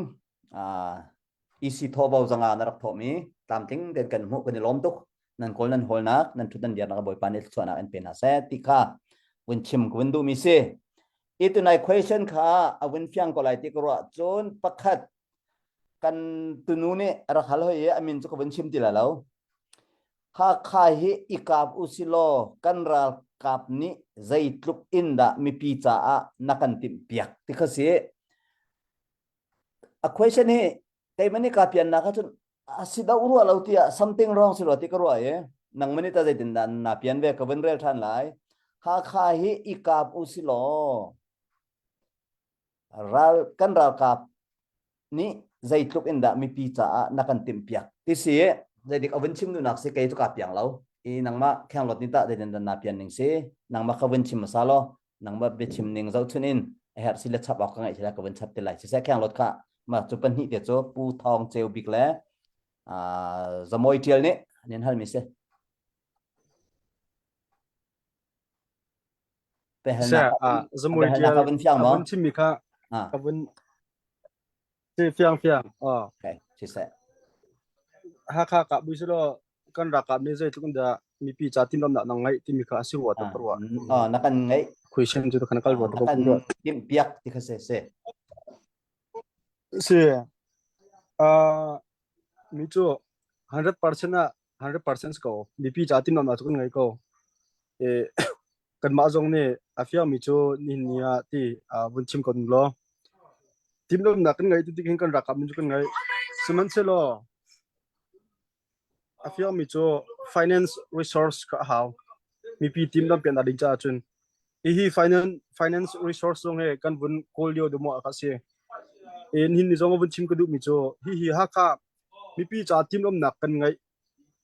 EC ทบเอาสังอานารักทอมีตามทิ้งเดินกันหัวกันในลมตุกนั่นคนนั้นฮอลนักนั่นทุกนั่นเดียร์นักบอยปานิชส่วนนักเอ็นเป็นอาเซติก้าวันชิมกวันดูมิเซอีตัวใน question ค่ะวันเฟียงก็ไล่ที่กระจนปักขัดกันตัวนู้นเนี่ยรักฮัลโหลเอมินจุกวันชิมที่ละแล้วหากใครอีกาบอุสิโลกันรักกับนี้ใจลุกอินดามีพิจานักันติมเปียกที่เขาเสียquestion นี้แต่มันนี่กับเปียนนะครับจนsida urua lautia something wrong silo ti karua ye nang manita zai tin dan na pian ve ka ven rel than lai ha kha hi ikap usilo ral kan ral kap ni zai tluk inda mi pi cha na kan tim piak ti si zai dik awen chim nu nak se kai tu ka piang lo i nang ma khyang lot ni ta zai den na pian ning se nang ma ka wen chim masalo nang ma be chim ning zau thun in her sile chap ak ngai chila ka wen chap te lai se khyang lot kha ma chu pan hi te cho pu thong cheu bik le zamoi tiel ni nen hal mi se pe hal na zamoi tiel ka wen fiang no wen chim mi kha ka wen se fiang okay chi se ha kha ka bu silo kan ra ka ni zai tukun da mi pi cha tin lam na ngai ti mi kha si wa ta parwa na kan ngai question ju kan kal wa ta kan tim piak ti kha se mi chu 100% na 100% ko mi pi cha tin lam na tukun ngai ko kan ma jong ne afia mi chu ni nia ti bun chim ko lo tim lam na kan ngai ti king kan ra ka min chu kan ngai siman se lo afia mi chu finance resource ka how mi pi tim lam pen ading cha chun hi finance resource jong he kan bun kol yo do mo ka se en hin ni jong bun chim ko du mi chu hi ha ka mi pi cha tim lam na kan ngai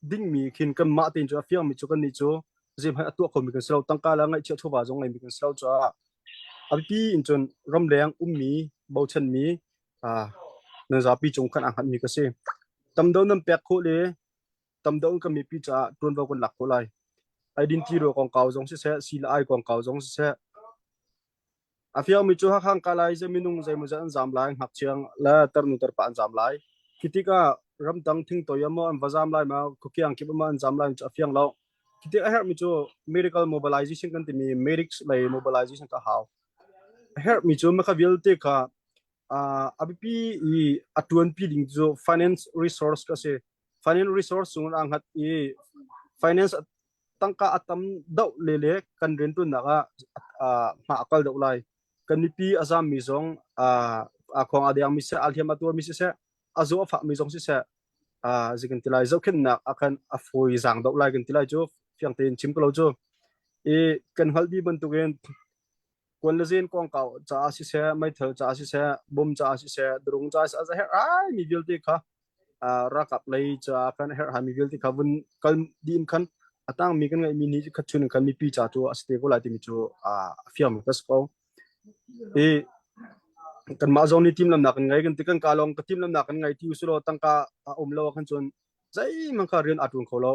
ding mi khin kan ma tin chu afia mi chu kan ni chu zim ha tu ko mi kan slo tangka la ngai che thoba jong ngai mi kan slo cha abi in chon ram leng mi bo chen mi na za pi chung kan ang han mi ka se tam do nam pek kho le tam do ka mi pi cha ton ba kon lak ko lai identity ro kong kaw jong se si la ai kong kaw jong se afia mi chu ha khang ka lai je minung je mu jan jam lai hak chiang la tar nu tar pa jam lai kitika ram tang thing to yamo an vazam lai ma ku kyang ki ma an jam lai afiang lo kiti a her mi chu medical mobilization kan ti mi medics lai mobilization ka how her mi chu ma ka vil te ka abipi i atuan pi ding jo finance resource ka se finance resource sun ang hat i finance tangka atam dau lele kan ren tu na ka ma akal dau lai kan ni pi azam mi zong a khong adyang mi se althiam atur mi se azo fa mi zong se zikin tilai zo khin na akan afoi zang dau lai kan tilai jo fiang ten chim ko lo jo kan haldi ban tu gen kon lezen kong kaw cha si se mai thel cha si se bom cha si se drung cha sa her ai mi vil ti kha rakap lei cha kan her ha mi vil ti kha bun kal din khan atang mi kan ngai mi ni khachun kan mi pi cha chu aste ko lai ti mi chu fiam kas ko kan ma zong ni team lam na kan ngai kan ti kan kalong ka team lam na kan ngai ti usulo tangka lo kan chon zai man kha rian atun kholo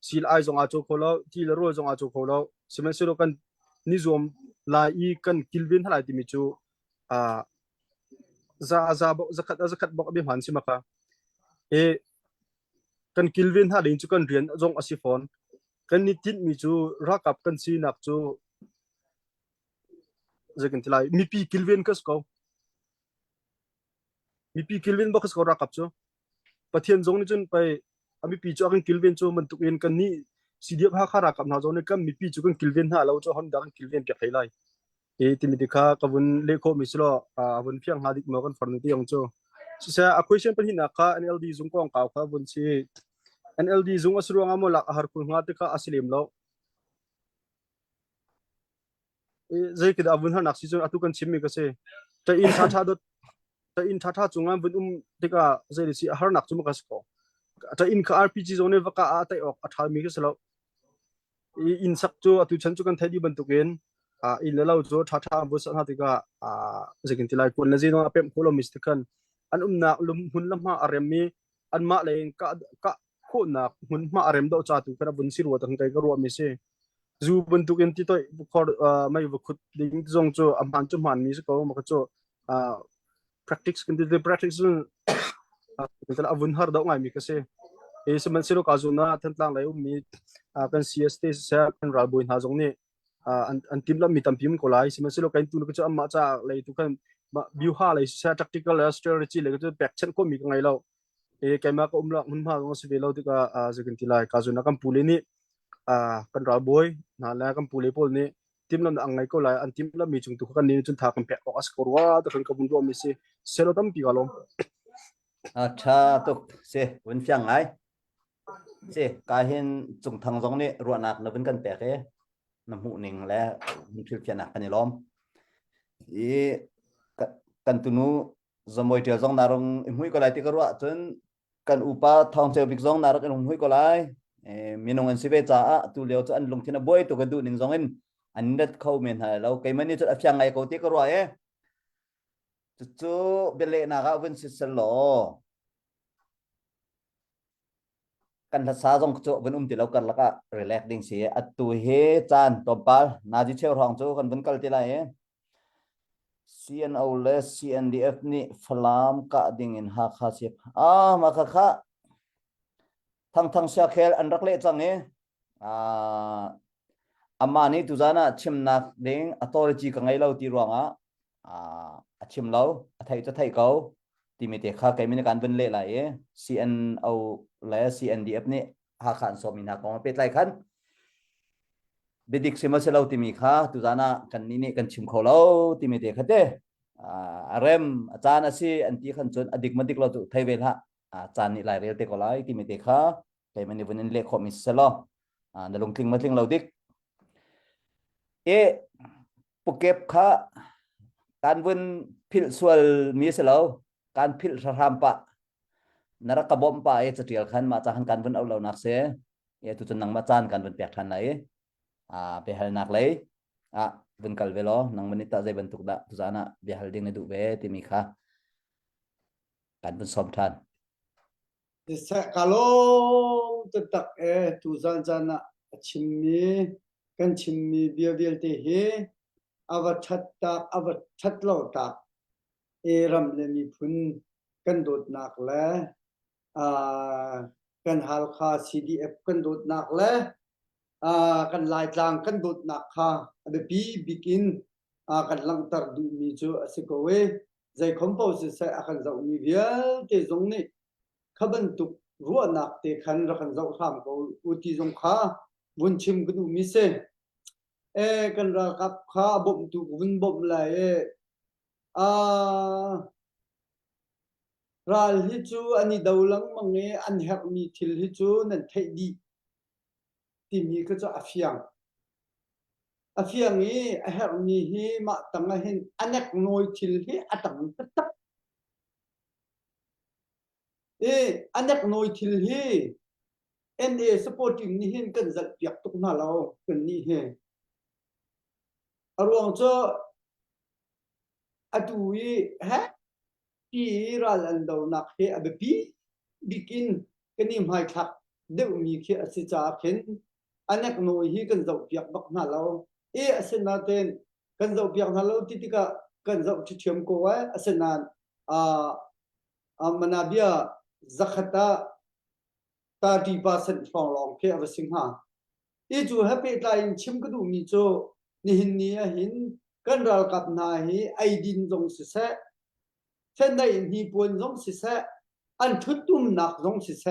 sil ai zong a chu kholo ti la ro zong a chu kholo simen siro kan ni zom la i kan kilvin halai ti mi chu zakat bok bi han simaka kan kilvin ha ding chu kan rian zong asifon kan ni tin mi chu rakap kan si nak chu zakin tilai mi pi kilvin kas ko mi pi kilvin ba khas ko ra kap chu pathian zong ni chun pai ami pi chu kan kilvin chu man tukin kan ni cdf ha khara kap na zong ni kam mi pi chu kan kilvin ha lo chu hon da kan kilvin pe khailai e timiti kha kabun lekho mislo avun phiang hadik mo kan farnu ti yong chu sa a question pan hina kha nld zung kong kaw kha bun si nld zung asruanga mo lak har ku nga te kha aslim lo e zai kida avun har nak si chu atu kan chimmi ka se ta in tha tha do ta in tha tha chunga bun te ka zai si har nak chu ma ka sko ta in kha rpg zone ne waka a tai ok athal mi ka selo in sak chu atu chan chu kan thai ban tuken in la lo zo tha tha bu sa ha ti ka zekin tilai kun la zino apem kholo mistakan an na lum hun lam ma arem mi an ma le ka kho na hun ma arem do cha tu kana bun sir wa tang kai ka ro mi se zu bun tuken ti toy khor mai bu khut ding zong chu amhan chu man mi se ko ma ka chu practice kan de practice tala avun har do ngai mi ka se e seman siro ka zu na than tlang lai mi kan cst sa kan ral boin ha jong ni an tim lam mi tam pim ko lai seman siro kan tu ka chu amma cha lai tu kan view ha lai sa tactical strategy le ka chu back chen ko mi ngai lo e kaima ko umla hun ma ngo se velo ti ka zekin ti lai ka zu na kam puli ni kan ral boy na la kam puli pol ni tim lam ang ngai ko lai an tim lam mi chung tu kan ni chun tha kam pe ko as ko wa ta kan ka bun ro mi se selo tam pi ga lo cha to se vun phiang ngai se kahin chung thang jong ni ruanak na vun kan pe ke nam hu ning la mun thil phian nak ani lom e kan tunu zomoi tia jong narong hui ko lai ti ka ruwa chun kan upa thong che big jong narak en hui ko lai minong an sibe cha tu leo chu an lung thina boy to ka du ning jong in an dat khau men ha lo kai mani chu afyang ngai ko ti ka ruwa e chu bele na ga vun si selo kan la sa jong chu vun ti lo kan la ka relax ding si atu he chan topal na ji cheu rong chu kan vun kal ti lai e CNO les CNDF ni falam ka ding in ha kha sip ma kha thang sha khel an rak le chang e amani tu jana chimnak ding authority ka ngai lo ti ronga achim lo athai cha thai ko ti mi te kha kai min kan ben le la e CNO les CNDF ni ha khan so min ha ko pe lai khan bedik sima selo timi kha tu jana kan ni ni kan chim kholo timi te khate rem achana si anti khan chon adik madik lo tu thaivel ha chan ni lai rel te ko lai timi te kha kai mani bunin le kho mi selo na lung tling matling lo dik e pukep kha kan bun phil sual mi selo kan phil rampa narak kabom pa e chatial khan ma cha han kan bun au lo nak se e tu chon nang ma chan kan bun pek than lai be hal nak lei bun kal velo nang manita zai bentuk da tu jana be hal ding ne du be timi kha kan bun som than sa kalo tak tu jana chimmi kan chimmi bial te he awat lo ta e ram le mi phun kan dot nak la kan hal kha cdf kan dot nak la kan lai tlang kan dot nak kha abe pi bikin kan lang tar du mi chu asikowe zai khompo se sa akan zau mi vial te zong ni khaban tu ruwa nak te khan ra kan zau tham ko uti zong kha bun chim gu mi se kan ra kap kha bom tu bun bom la ral hi chu ani daulang mangi an hek mi thil hi chu nan thai di ti mi ka cha afiang ni a hek mi hi ma tanga hin anek noi thil hi atang tak anek noi thil hi NA supporting ni hin kan zat piak tuk na lao kan ni he arwang cho atui ha pi ral an do nak he abepi bikin kanim hai thak deu mi khe asi cha khen anek noi hi kan zau piak bak na lao asena ten kan zau piak na lao titika kan zau chi chem ko wa asenan manabia zakhata 30% 放 long ke avasing ha ju happy line chim ka du mi cho ni hin ni hin kan ral kap na hi ai din jong se เช่นในฮีปวนร้องสิเสอันทุตุมหนักร้องสิเส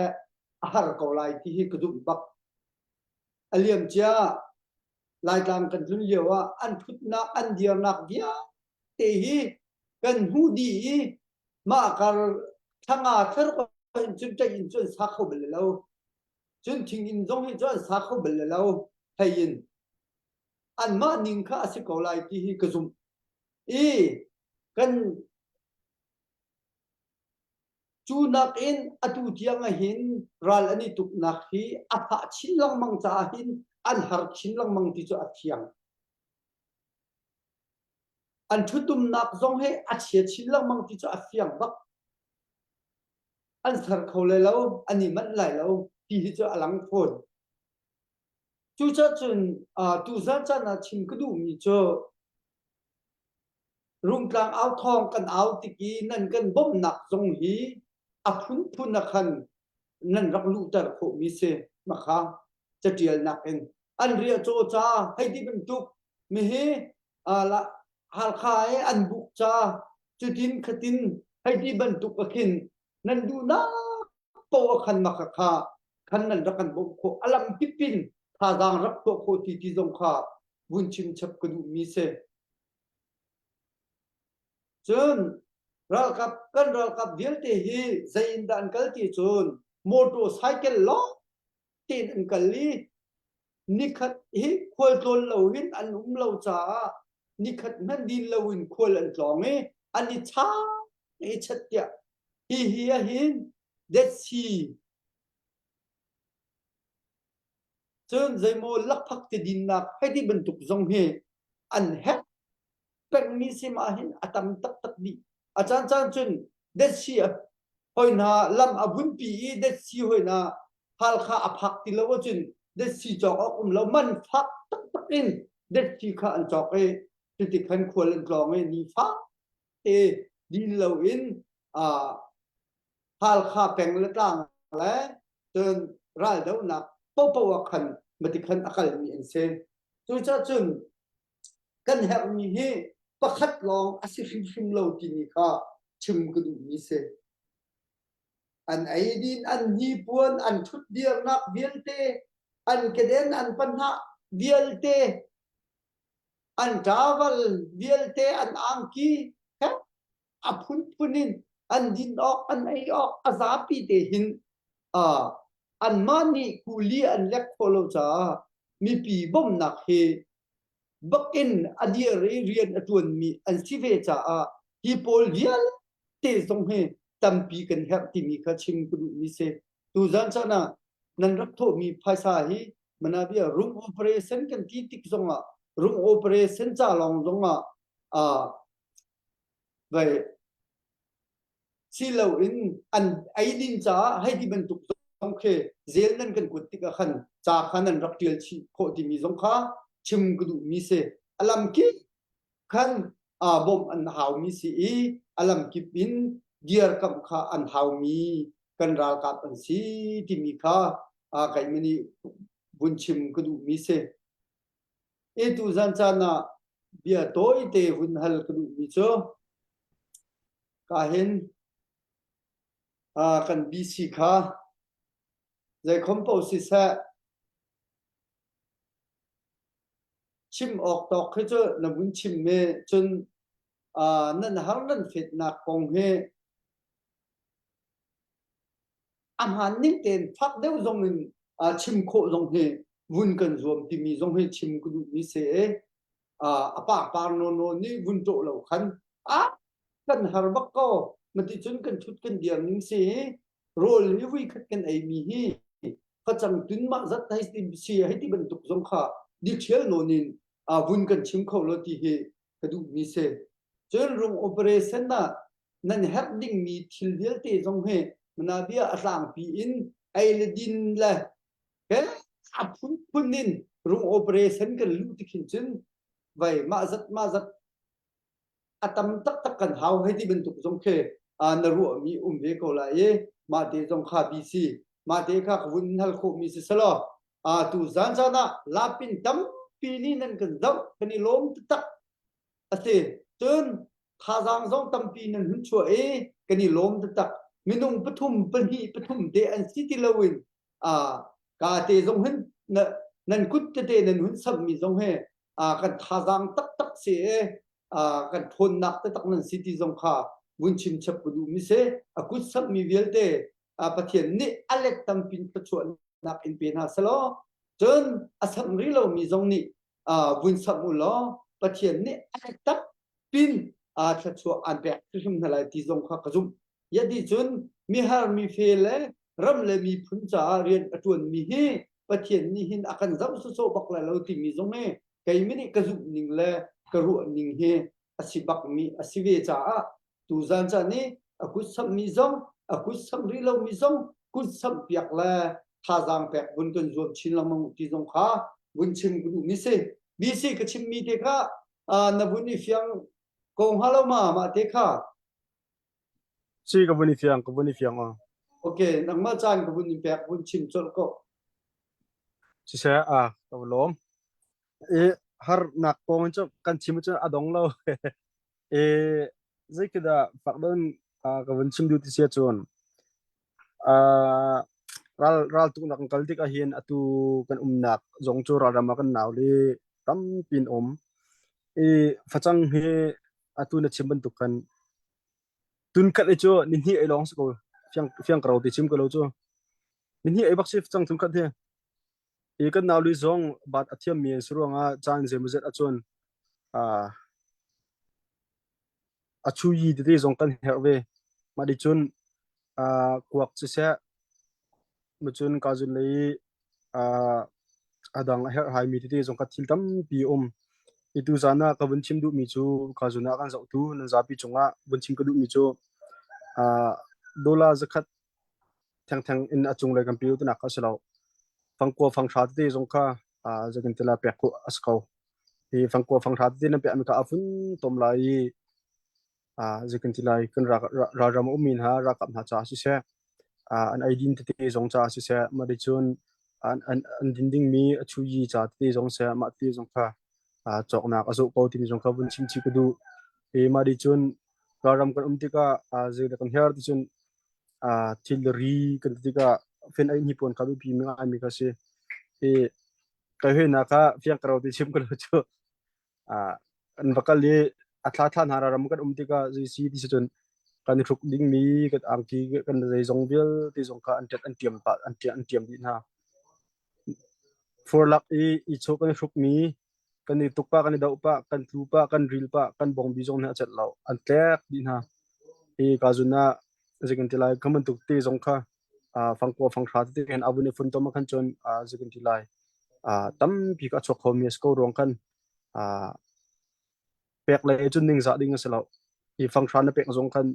อาหารเกาไลที่กระดุมบักอเลียมเจ้าลายกลางกันทุนเยาว่าอันทุตนักอันเดียวนักเดียเตหีกันหูดีมาการทั้งอาเธอก็จุดใจอินจนสักเขาเบลแล้วจนทิ้งอินจงให้จนสักเขาเบลแล้วให้ยินอันมาหนึ่งข้าสิเกาไลที่กระดุมกันจูนักอินอตุเทียงหินรัลอันนี้ตุกนักฮีอาภาชินลังมังจาหินอันหาชินลังมังที่จะอัเทียงอันชุตุมนักจงให้อัเชียชินลังมังที่จะอัเทียงบักอันสารเขาเลยแล้วอันนี้มันไหลแล้วที่จะอลังโพดจูจะจนตูซาจานาชิมกระดูมีเจอรุ่งกลางเอาทองกันเอาติกีนั่นกันบ่มหนักจงฮีอพุนนักขันนั่นรักลูกตระโคมิเซมาค้าจะเดียลนักเองอันเรียโจจ้าให้ที่บรรทุกมีเฮละหาขายอันบุกจ้าจุดินขตินให้ที่บรรทุกกินนั่นดูนะโปขันมาค้าขันนั่นรักกันบุกโคอลัมปิปินทาดางรักตัวโคที่จงค้าบุญชิมชับกระดูมิเซจนเรากับกันเรากับเดียลเตฮีใจอินดันกัลที่จนมอเตอร์ไซค์ล้อตีนกัลลีนิคัดฮีควอลตัวเราหินอันเราจ้านิคัดนั่นดินเราหินควอลอันหลงอันนี้ช้าชัดเจนฮีหินเด็ดซีจนใจโมลักพักที่ดินนักให้ที่บรรทุกจงเฮอันเฮเป็นมิสิมาหินอัตมตักดีอาจารย์จนเด็ดชีหอยนาลำอบุญปีเด็ดชีหอยนาฮัลข้าอภักติลาวจนเด็ดชีจอกแล้วมันฟักตักอินเด็ดชีข้าอันจอกติดขันควรกลองนี่ฟักดินลาวอินฮัลข้าแปลงละต่างและจนรายเดานักปวขันมาติขันอักลมีอันเซจนกันแหบมีเฮประคัดลองอาศิฟิมเราที่นี่ค่ะชิมกระดูมิเซอันไอดินอันฮีปวนอันชุดเดียร์นักเวียลเตอันกระเด็นอันปัญหาเวียลเตอันทาวลเวียลเตอันอังกีฮะอพุนินอันดินออกอันไอออกอาซาปีเตหินอันมานีคูลีอันเล็กโคโลจามีปีบ่มนักเฮบักอินอดีตเรียนอตุนมีอันสิเวจ้าฮีโพลเวียลเตสงเฮตัมปีกันแฮปที่มีข้าชิมกรุมิเซตูจันชนะนันรักโทมีภาษาฮีมันอาเบียรุมโอเปอเรชั่นกันที่ติกซงรุมโอเปอเรชั่นจ้าลองซงไปสิเลวอินอันไอดินจ้าให้ที่บรรทุกซงเคเซลนั่นกันกุติกขันจ้าขันนันรักเดียลชีโคที่มีซงข้าชิมกระดูมิเซอลัมกิขันบอมอันหาวมิเซอลัมกิปินเดียร์กับข้าอันหาวมีกันรัลกับอันซีที่มีข้าไก่มันนี่บุญชิมกระดูมิเซตุจันจานะเบียโตยเตหุนฮัลกระดูมิโซกาเห็นกันบีซีข้าใจคอมโพสิเซชิมออกตอกให้เจอนบุญชิมเมจนนั่นหางนั่นเฟิดนักกงเฮอาหารนิ่งเต็นฟักเดียวจงเงินชิมโคจงเฮวุ้นกันรวมที่มีจงเฮชิมกุดูมิเสปาโนนี่วุ้นโตเหล่าขันกันหาร์บักก็มันที่จนกันชุดกันเดียร์นิ่งเสโรลลิวิคัดกันไอมีเฮก็จังตุนมาจัดให้ที่เสียให้ที่บรรทุกจงข้าดิเชียลโนนินวุ้นกันชิมเขาแล้วที่เฮกระดูมิเสจนโรงโอเปอเรชั่นนั่นแฮปดิ้งมีทิลเดียลเตจงเฮมันอาเบียอาสางปีอินไอเลดินละเฮ้พุนนินโรงโอเปอเรชั่นกันลูติขินจนไว้มาจัดอาตมตักกันหาวให้ที่บรรทุกจงเฮนรัวมีเวกโอลายมาเตจงข้าบีซีมาเตข้าวุ้นฮัลโคมิสลอตูจันจานะลาปินตัมปีนี้นั่นกันดับกันนี่ล้มตักเสจน thà giang giống tâm pi nên hứng chua ấy cái này lom tất tắc mình nung bất thum để anh city lawin cả tê giống hứng nên cút tê nên hứng sầm mi giống he cái thà giang tắc tắc sẽ cái thôn nạc tất tắc nên city giống kha vun chim chập du mi se cút sầm mi vial tê bắt hiện nè alek tâm pin bất chua nạc in pin ha salo chân asam ri lo mi giống nè vun sầm u lo bắt hiện nè alek tắc pin thật sự anh bé chúng ta lại tí dòng khác dùng vậy thì chun mi har mi phê lệ ram lệ mi phun trả riêng ở tuần mi he và thiền ni hin akan zam su so bak la lâu thì mi dòng he cái mi này cái dụng ning lệ cái ruộng ning he asi bak mi asi về trả tu gian cha ni aku sam mi dòng aku sam ri lâu mi dòng ku sam piak la tha giang pek bun kan zuam chin lam mang tí dòng kha bun chim ku mi se cái chim mi te kha na bun ni fiang Kung hello ma te kha. Si ka buni fiang Okay, nang ma chan ka bun pek bun chim chol ko. si se ka lom har nak ko cho kan chim cho adong lo zai kida fakdon ka bun chim du ti sia chon ral tu nak kal dik a hian atu kan nak zong chu ra ma kan naw li tam pin phachang he atu na chim ban tu kan tun khat e cho nin hi ai long sko fiang krau ti chim ko lo cho nin hi ai bak sif chang tun khat he kan naw li zong bat athiam mi suronga chan zemzet achon achu yi de zong kan herwe ma di chun kuak che se ma chun ka jun lei adang her hai mi te zong ka thil tam pi itu zana ka bun chim du mi chu ka juna kan zau tu nan za pi chunga bun chim ka du mi chu dola zakhat thang in achung le kan pi tu na ka selo phang ko phang tha te zong ka zakin tela pe ko askau e phang ko phang tha te na pe mi ka afun tom lai zakin tilai kan ra ra mo min ha ra kap na cha si se an identity zong cha si se ma di chun an dinding mi achu yi cha te zong se ma te zong ka chok nak aso ko ti mi zong ka bun chim chi ku du e ma di chun garam kan tika je da kan her ti chun thil ri kan tika fen ai ni pon ka bi mi nga mi ka se e ka he na ka fiang karo ti chim ko lo chu an bakal le atha na ram kan tika ji si ti chun kan thuk ding mi kan ang ki kan zai zong bil ti zong ka an tet an tiam pa an tiam di na for lak i cho kan thuk mi kan ni tukpa kan ni dau pa kan tu pa kan ril pa kan bong bi zong na chat law an tlek di na e ka juna zikin tilai kaman tuk te zong kha phang ko phang tha te kan abune fun to ma khan chon zikin tilai tam pi ka chok khom yes ko rong kan pek le chun ning za ding asalo i phang tha na pek zong kan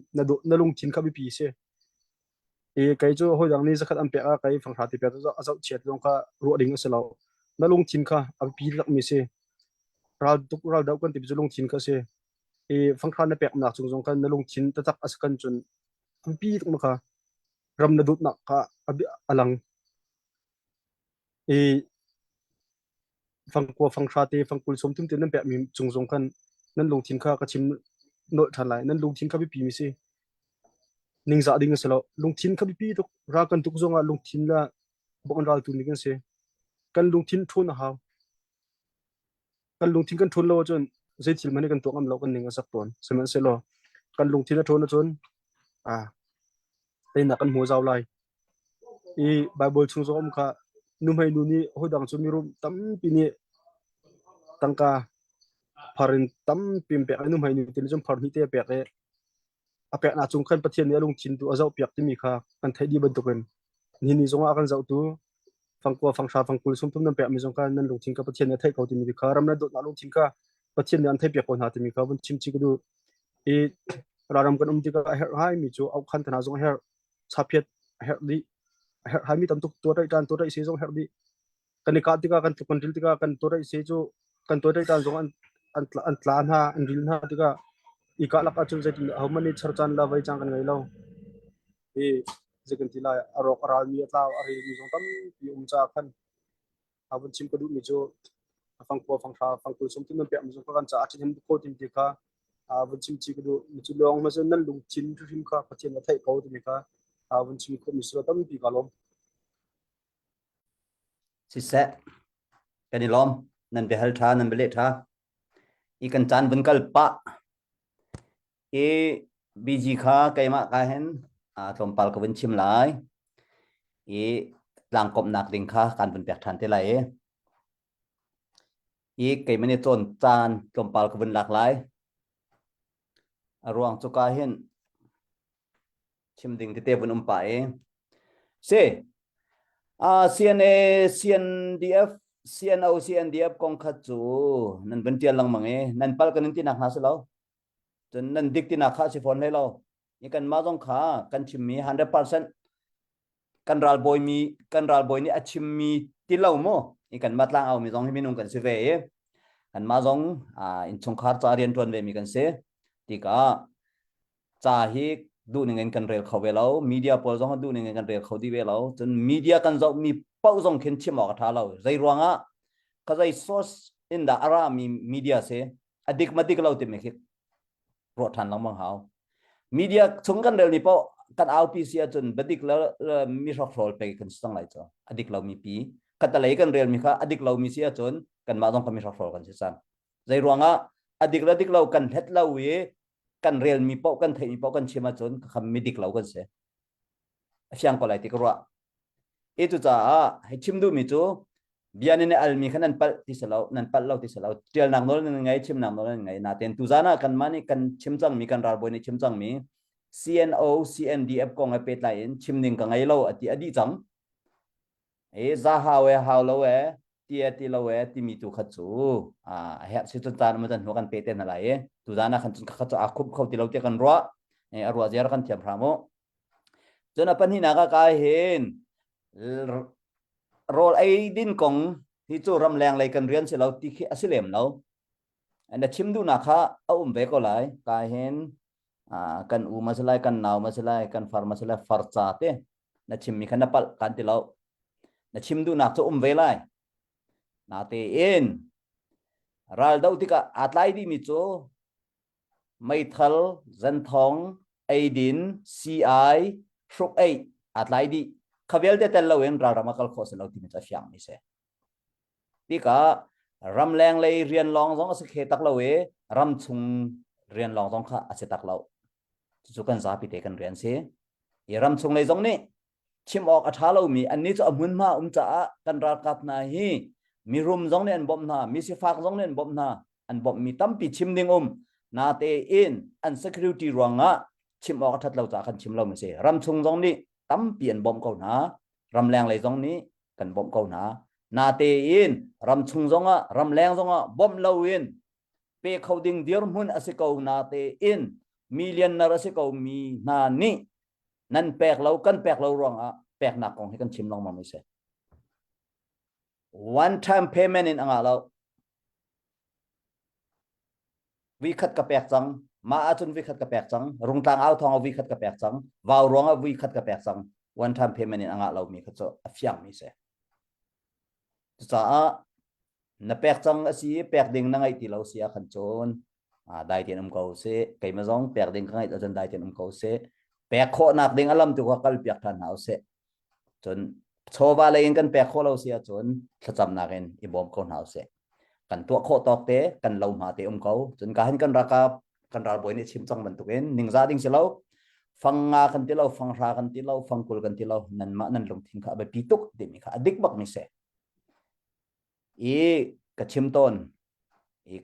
na lung thin kha bi pi se e kai chu hoi dang ni zakhat am pek a kai phang tha ti pe zo azau chet zong kha ro ding asalo na lung thin kha ab pi lak mi se ral dau kan ti zu lung thin kha se e phang tha na pek na chung zong kan na lung thin ta tak as kan chun am pi tuk ma kha ram na dut na ka abi alang e phang ko phang tha te phang kul som tum te nan pe mi chung zong kan nan lung thin kha ka chim no than lai nan lung thin kha bi pi mi se ning za ding asalo lung thin kha bi pi tuk ra kan tuk zonga lung thin la bong ral tu ni kan se kan lung thin thun ha kan lung thin kan thun lo chon zai thil mani kan tok am lo kan ning asak ton semen se lo kan lung thin a thon chon te na kan mo zaw lai e bible chung zo om kha num hai nu ni hodang chu mi rum tam pi ni tangka pharin tam pim pe num hai ni tin chum phar ni te pe ke ape na chung khan pathian ni lung thin tu azau piak ti mi kha kan thai di ban to kan ni zonga kan zau tu phang ko phang sha phang kul sum tum nam pe mi zong kan nan lung thin ka pathian ne thai ko ti mi kha ram na do na lung thin ka pathian ne an thai pe ko na ti mi kha bun chim chi ku du e raram kan ti ka her hai mi chu au khan thana zong her chaphet her di her hai mi tam tuk to rai tan to rai se zong her di kan ni ka ti ka kan tu kan ril ti ka kan to rai se chu kan to rai tan zong an tlan ha an ril na ti ka i ka lak a chu zai how many char chan la vai chang kan ngai lo e zikin tilai arok aral mi atlaw ari mi zong tam pi cha khan abun chim ka du mi chu phang ko phang tha phang kul sum tin pe mi zong kan cha atin hem ko tin ti ka วันชิมจีก็ดูมันจะลองมาจนนั่นลุงจินทุกทีมค่ะประเทศเราไทยเขาตัวนี้ค่ะวันชิมคนมีสุดต้องปีกาลม สิเสะกันนี่ล้อมนั่นเป็นฮัลท่านั่นเป็นเลท่าอีกันจานบุญกัลปะบีจีค่ะไกมากาเห็นตรงปัลกวันชิมหลายหลังกบหนักดิ่งค่ะการเป็นแปลกทันเท่าไหร่ไกมันนี่จนจานตรงปัลกวันหลากหลายรวงจุกาเห็นชิมดิ่งที่เตบุนไปเซCNA CNDF CNO CNDF กองขัดจูนั่นเป็นเตียนลังมังนั่นปัลกันนั่นที่นักหนาสิเราจนนั่นดิกที่นักข้าสิฟอนให้เรานี่กันมาต้องขากันชิมมี 100% กันรัลบอยมีกันรัลบอยนี่ชิมมีที่เราโม่นี่กันมาตลางเอามีต้องให้มีนุ่งกันสิเวกันมาต้องอินชงคาร์จาเรียนทวนเวมีกันเสที่ก็จ่าฮิกดูหนึ่งเงินกันเรียลเขาเวลามีเดียพอจงดูหนึ่งเงินกันเรียลเขาดีเวลาจนมีเดียกันจะมีเป้าจงเข็นชิมออกท่าเราใจรวงก็ใจซอสอินดาอารามีเดียเสอดีกมาดีก็เราเต็มเลยรถทันลังบังหาวมีเดียชงกันเรียลนี่เป้ากันเอาปีเสียจนบัดดิกแล้วมีช็อคโรลไปกันสังหลายจ้ะอดีกเรามีปีกันแต่ไหนกันเรียลมีค่ะอดีกเรามีเสียจนกันมาต้องกันมีช็อคโรลกันสิสันใจรวงอดีกเรากันเฮ็ดเรากันเรียนมีเป้ากันเทมีเป้ากันเชื่อมาจนคำมีดิกเหล่ากันเสียเสียงก็ไหลติกรัวจุจ้าให้ชิมดูมิจูบิอานิเนอัลมีขนาดปัลที่เสลานั่นปัลเราที่เสลาเจียลนักโน้นยังไงชิมนักโน้นยังไงนาเต็นตุจานะกันมานี่กันชิมจังมีกันราบวยนี่ชิมจังมี CNO CNDF กองไอเป็ดไลน์ชิมนิ่งกันไงเราอดีจังจะหาเวหาเราที่เราที่มีตุขัดจูเหตุสิจุจานมันจะหัวกันเป็ดนั่นแหละตุจานะขันจุขัดจูคุบเขาที่เราเจอกันรัวรัวเจอกันเทียมพระโมจนปัญหานักการเห็นโรลไอ้ดินของที่จูรำแรงอะไรกันเรียนเสร็จแล้วที่ขี้อสิเลมเราอันนั้นชิมดูนะคะเอาเวก็เลยการเห็นกันมาสลายกันหนาวมาสลายกันฟาร์มาสลายฟาร์จ่าเต้นั่นชิมมีขนาดปัลกันที่เรานั่นชิมดูนักจะเวเลยนาเตอินรัลดาวที่ก็อัตไลดีมิโจไม่ทัลจันทองไอดินซีไอชุกไออัตไลดีขบเวลเดตเราเองรารามาคัลโคสเราที่มิจะเฟียงนี่เสที่ก็รำแรงเลยเรียนลองสองสเกตักเรารำชุงเรียนลองสองข้าอาศัยตักเราจุกันซาปิเตกันเรียนเสียรำชุงเลยสองนี้ชิมออกอัฐาเรามีอันนี้จะมุนมาจะกันรากับนาฮีมีรุมจงเนี่ยอันบ่มนามีสิฟากจงเนี่ยอันบ่มนาอันบ่มมีตั้มปีชิมดิ่งนาเตอินอัน security รวงชิมออกทัดเราจากกันชิมเราไม่เสียรำชงจงนี้ตั้มเปลี่ยนบ่มเก่านารำแรงเลยจงนี้กันบ่มเก่านาเตอินรำชงจงรำแรงจงบ่มเราอินเปเขาดิ่งเดียร์มุนอสิเกานาเตอินมิเลียนนาอสิเกามีนานี่นั่นแปลกเรากันแปลกเรารวงแปลกหนักของให้กันชิมลองมาไม่เสียone time payment in angalaw vi khat ka pek chang ma achun vi khat ka pek chang rung tang au thong vi khat ka pek chang waw rong vi khat ka pek chang one time payment in angalaw mi khat cho afyang mi se cha na pek chang asi pek ding na ngai ti lo sia khan chon dai tian ko se kai ma jong pek ding ngai ajan dai tian ko se pek kho nak ding alam tu ka kal pek than hau se chonโชว์ว่าอะไรกันแปลกโคเราเสียจนจะจำนักเองอีบอมเขาหนาวเสียกันตัวโคตอกเตะกันเรามาเตะเขาจนการเห็นกันราคากันราบวยนี่ชิมจังมันตุกเองหนึ่งซาดิ้งเสียเราฟังงากันที่เราฟังรากันที่เราฟังกุลกันที่เรานั่นมานั่นลงทิ้งข้าไปปีตุกเดมิข้าดิกบักมิเสกระชิมต้น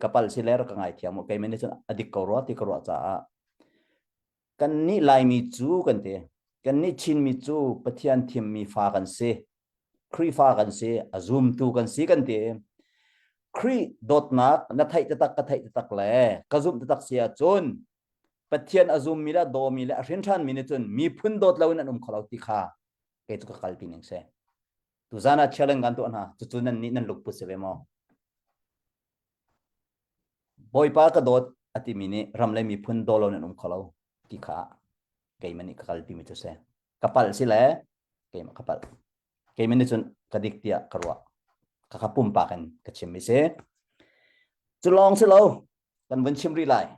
กระปัลสิเลร์กังไงเทียมโอเคไม่ได้จนอดิกกรัวที่กรัวจ้ากันนี่ลายมีจูกันเตะกันนี่ชินมิจูปะเทียนทีมมีฟ้ากันเสครีฟ้ากันเสอซูมตูกันสีกันเตะครีดดนักนัทไทยตักกะไทยตักแหล่กระซุมตักเสียจนปะเทียนอซูมมีละโดมีละเรนชันมีนจนมีพุ่นดดแล้วนั่นขลาวติขาเกตุกกัลปินิงเสตุจานาเชลังกันตัวนะจุนั่นนี่นั่นลุกปุเสเวมอบอยปากระโดดอติมินิรำเลยมีพุ่นโดแล้วนั่นขลาวติขาkayak mana kakal tim itu saya kapal sila kayak kapal kayak mana cun kadik dia kerwa kakapum pakan kecim ise celong selo kan bencim rilai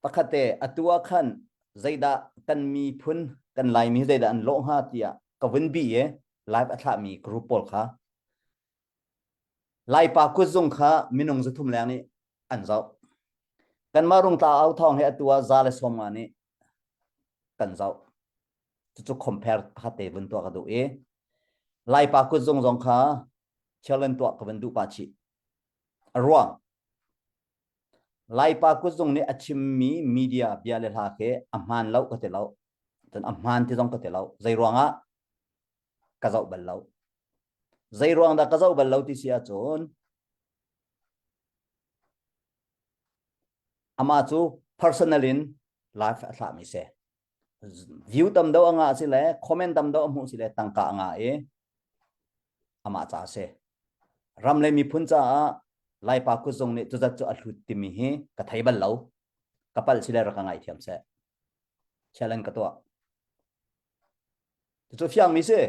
pakate atua khan zaida kan mi phun kan lai mi zaida an lo ha tia ka win bi e live atha mi group pol kha lai pa ku zung kha minung zathum lang ni an zau kan marung ta au thong he atua zale som ani kan zau chu compare pakate bun to ka do e lai pa ku zung zong kha challenge to ka ban du pa chi arwa lai pa ku zung ni achim mi media bia le ha ke amhan lau ka te lau tan amhan ti zong ka te lau zai ruanga ka zau bal lau zai ruang da ka zau bal lau ti sia chon ama chu personal in life atha mi se view tam do anga si le comment tam do mu si le tangka anga e ama cha se ram le mi phun cha lai pa ku zong ni tu za chu athut ti mi hi ka thai bal lau kapal si le ra ka ngai thiam se challenge ka to tu fiang mi se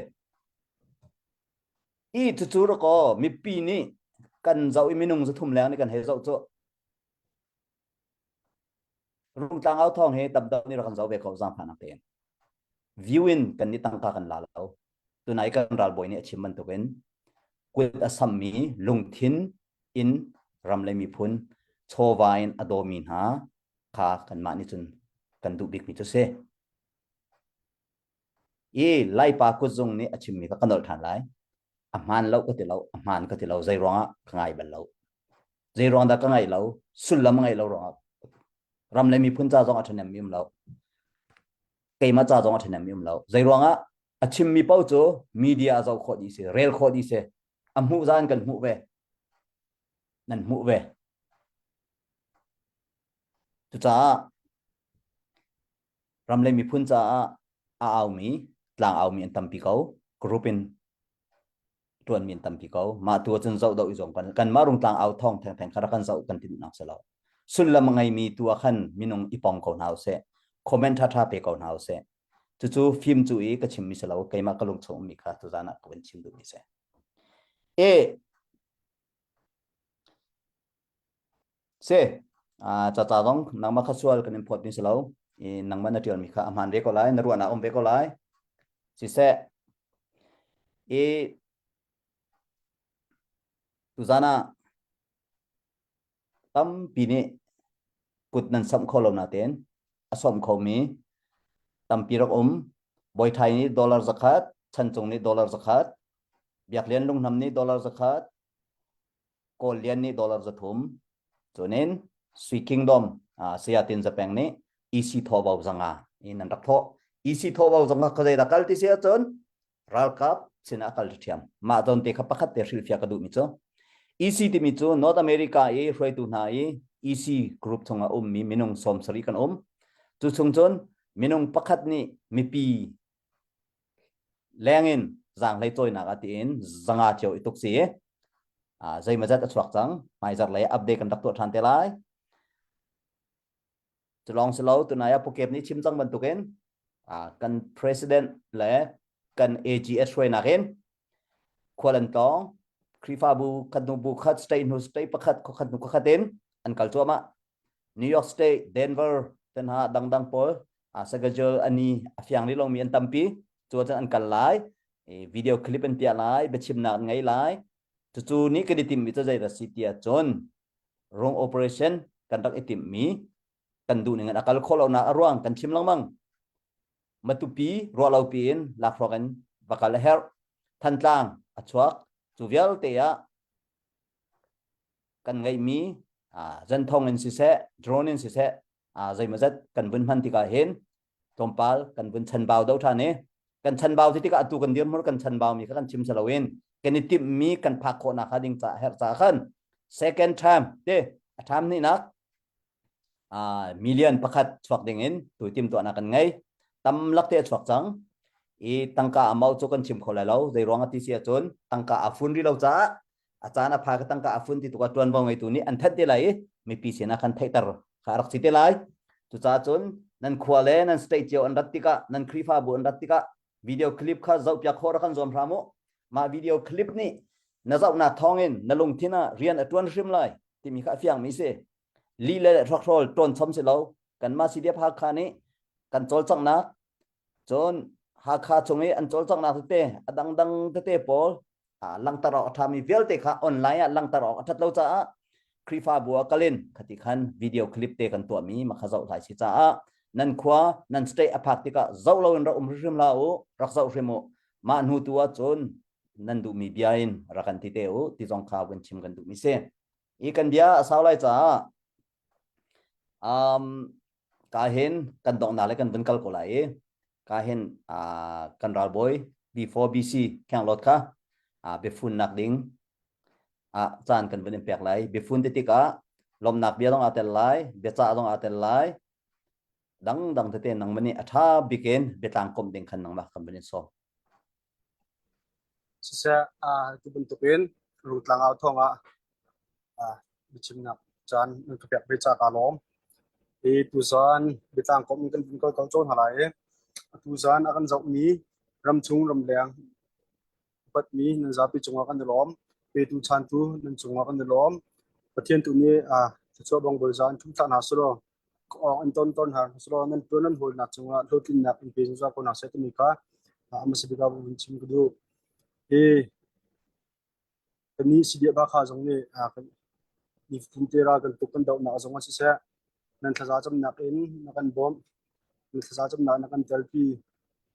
i tu chu ro ko mi pi ni kan zau i minung za thum lang ni kan he zau chu rung tang au thong he tab da ni ra kan zau be ko zam phan ten viewing kan ni tang ka kan la lau tu nai kan ral boy ni achievement to ben with asam mi lung thin in ram le mi phun chowain adomin ha kha kan ma ni chun kan du big mi chu se e lai pa ku zung ni achim mi ka kanol than lai amhan lau ka ti lau amhan ka ti lau zai ronga khangai bal lau zai rong da ka ngai lau sul lam ngai lau ronga ram le mi phun cha jong athanem mim lau kai ma cha jong athanem mim lau zai ronga achim mi pau chu media zau kho di se rel kho di se amhu zan kan mu ve nan mu ve tu cha ram le mi phun cha a au mi tlang au mi an tam pi kau group in tuan min tam pi kau ma tu chen zau dau i zong kan marung tlang au thong thang thang khara kan zau kan tin nak salo sul lam ngai mi tu khan minung ipong ko nau se comment tha pe ko nau se chu film chu e ka chim mi salo kai ma kalung chom mi kha tu jana ko chim du mi se e se cha cha dong nang ma khasual kan import ni salo e nang ma na tial mi kha amhan re ko lai na ruana om ve ko lai si se e tu jana tam pi ni kut nan sam kho lo na ten asom kho mi tam pi rok boy thai ni dollar zakat chan chung ni dollar zakat biak lian lung nam ni dollar zakat ko lian ni dollar zathum chonen sui kingdom siatin japeng ni ec tho bau zanga in nan rak tho ec tho bau zanga ka dai dakal ti sia chon ral kap sina kal thiam ma don te kha pakhat te hril fia ka du mi cho ec ti mi chu north america e hroi tu na e ec group chunga mi minung som sari kan tu chung chon minung pakhat ni mi pi lengin zang lai toy na ka tin zanga cheu ituk si zai ma zat athuak chang mai zar lai update kan dak to than te lai chlong selo tu na ya poket ni chim chang ban tu ken kan president le kan AGS roi na ken kholan tong krifa bu kan bu khat state no state pakhat ko khat nu ko khaten an kal choma New York State Denver ten ha dang pol sagajol ani afyang ni long mi an tampi chu chan an kal lai video clip an tia lai bechim na ngai lai chu ni ke di tim mi cha jai ra sitia chon wrong operation kan dak itim mi kan du ni akal kholo na arwang kan chim lang mang matupi ro lau pin la frogan bakal her than tlang achuak chu vial te ya kan ngai mi jan thong in si se drone in si se zai ma zat kan bun man ti ka hen tompal kan bun chan baw dau tha ne kan chan baw ti ka atu kan dir mor kan chan baw mi kan chim salawin kan itim mi kan phak kho na khading cha her cha khan second time te tham ni nak million pakhat chuak ding in tu tim to na kan ngai tam lak te chuak chang e tangka amau chu kan chim kholai lo dei ronga ti sia chon tangka afun ri lo cha achana pha ka tangka afun ti tu ka tuan bang ngai tu ni an that te lai mi pi sena kan thaitar kharak chi te lai tu cha chon nan khwale nan state jo an ratika nan khrifa bu an ratika video clip kha zau pya khor kan zom ramo ma video clip ni na zau na thongin na lung thina rian atwan rim lai ti mi kha fiang mi se li le thak rol ton chom se lo กันมาสิเดียพาคานี้กันโจลจังนักจนหาคาชงนี้อันโจลจังนักเตะดังเตะปอลลังตรอกทำมีเวลเตะค่ะออนไลน์ลังตรอกทัดเราจะครีฟาบัวกลินขติขันวิดีโอคลิปเตะกันตัวมีมาขจัดหลายสิจ้านั่นขวานั่นสเตะอภักติกะเจ้าเราเราริมลาวรักเจ้าริมมาหนูตัวจนนั่นดูมีเบียนรักันติเตอที่จงข่าวกันชิมกันดูมิเซอีกันเดียสาวไลจ้ากาเห็นกันดองนาเลกันเป็นกัลโกไลกาเห็นกันรัลบอย before BC แข่งรถค่ะเบฟุนนักดิ้งจานกันเป็นเปียกไลเบฟุนติกะลมนักเบียต้องอาเตลไลเบจ่าต้องอาเตลไลดังเตนังมันนี่ถ้าบิเกนเบตังคมดิ้งขันนังมากันเป็นโซsa tu bentukin rutlang au thonga bichim nak chan tu pek becha kalom e tu zan betang kom kan bin ko chon halai tu zan akan zau mi ram chung ram leng pat mi nan za pi chunga kan lom e tu chan tu nan chunga kan lom pathian tu ni cho bong bol zan thum tan ha solo an ton ha solo nan tu nan hol na chunga lotin nak in pe za ko na se tu mi ka amasibi ka bun chim ku du kan ni si dia ba kha jong ni kan ni fun te ra kan tukan dau na jong si se nan thaza cham nak in na kan bom ni thaza cham na kan tel pi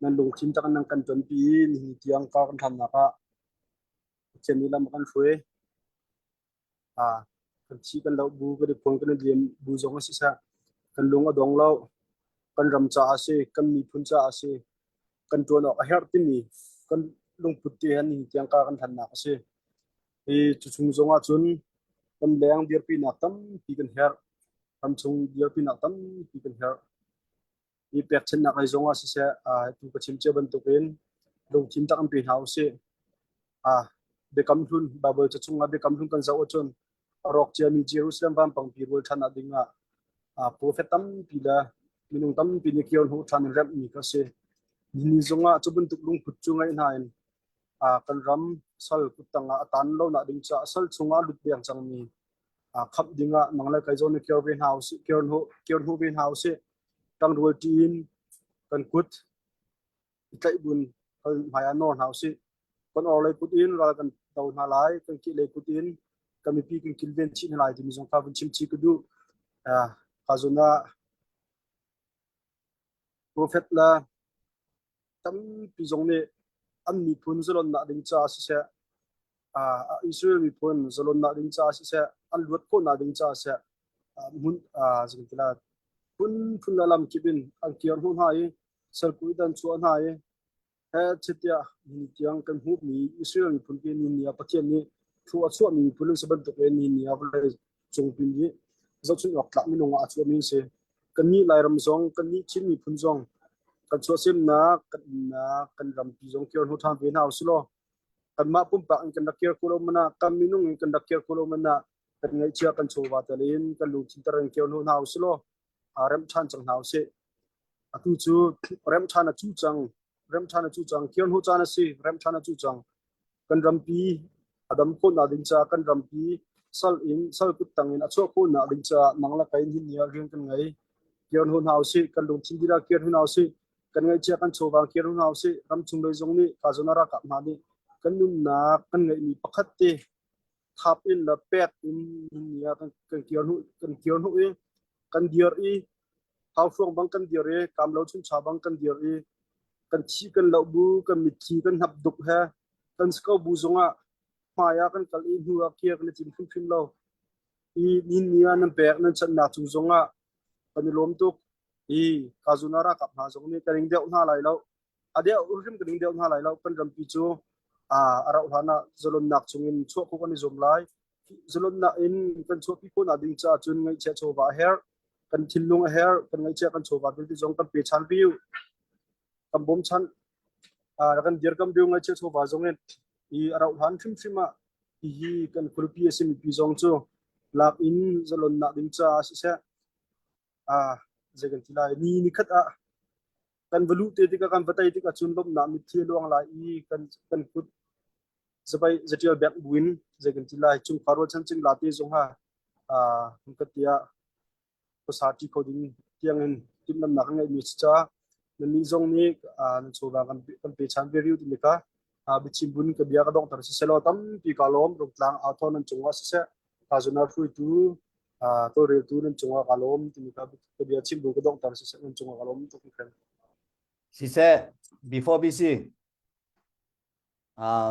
nan lung thim ta kan nan kan ton pi ni tiang ka kan tham na ka chen ni lam kan fue kan chi kan lau bu kan phon kan diam bu jong si se kan lung adong lau kan ram cha ase kan mi phun cha ase kan to na her ti ni kan lung putti han ni tiang ka kan than na ase e chu chung zonga chun kan leng dir pi na tam pi kan her tam chung dir pi na tam pi kan her e pek chen na kai zonga se se tu ka chim che ban tu pen lung chim ta kan pi hau se be kam thun babel cha chunga be kam thun kan zau chun rok che mi Jerusalem bam pang pi bol than adinga prophet tam pi da minung tam pi ni kion hu than rep mi ka se ni zonga chu ban tu lung phut chu ngai na in kan ram sal kutanga atan lo na ding cha sal chunga lut biang chang mi khap dinga manglai kai zone Kelvin house kion hu bin house tang rual tin kan kut itai bun kan maya non house kan orlai kut in ra kan tau na lai kan ki le kut in kan mi pi kan kilven chi na lai ti mi zong ka bun chim chi ku du khazuna prophet la tam pi zong ne an mi phun zalon na ding cha si se Israel mi phun zalon na ding cha si se an luat ko na ding cha se mun zingtila phun la lam kibin an kian hun hai sal ku dan chuan hai he chitia ni tiang kan hu mi Israel mi phun ke ni nia pathian ni thu a chuan mi phun se ban to ke ni nia vle chung pin ni zo chun ok tla mi nonga a chuan mi se kan ni lai ram zong kan ni chin mi phun zong kan so sim na kan ram pi jong kion hu tham ve na uslo kan ma pum pa kan dakir ko lo mana kam minung kan dakir ko lo mana kan ngai chia kan chowa talin kan lu chin tarang kion hu na uslo rem chan chang na se atu chu rem chan chu chang kion hu chan si rem chan chu chang kan ram pi adam ko na ding cha kan ram pi sal kut tang in acho ko na ding cha nangla kai hin nia ring kan ngai kion hu na se kan lu chin dira kion hu na se kan ngai chia kan chowa kion hu na se ram chung loi jong ni ka zonara ka ma ni kan nun na kan ngai mi pakhat te thap in la pet in nia kan kion hu e kan diar e hau phong bang kan diar e kam lo chun cha bang kan diar e kan chi kan lo bu kan mi chi kan hap duk ha kan sko bu zonga maya kan kal in hu a kia kan chin phim lo i nin nia nan pek nan chan na chu zonga kan lom tuk i kazunara kap ha zong ni kan deu na lai lo ade urim kan deu na lai lo kan ram pi chu ara hana zolon nak chungin chu ko kan zom lai zolon na in kan chu pi ko na ding cha chun ngai che chowa her kan thilung her kan ngai che kan chowa bil ti zong kan pe chan view kan bom chan kan dir kam deu ngai che chowa zong en i ara han thim ma hi kan kulpi asim pi zong chu lak in zolon na ding cha si se zegan tilai ni khat kan valu te tika kan batai tika chun lom na mi thi luang la i kan kut zabai zatial back win zegan tilai chung farwa chan ching la te zong ha katia ko sati ko ding tiang in tim nam nak ngai mi cha ni zong ni an chuwa kan pe chan be riu ni ka bi chimbun ka bia ka dong tar se selo tam pi kalom ruk tlang a thon an chungwa se ta juna fui tu to re tu nan chungwa kalom ti ka bia chimbu ka dong tar se nan chungwa kalom to ki khan si se before BC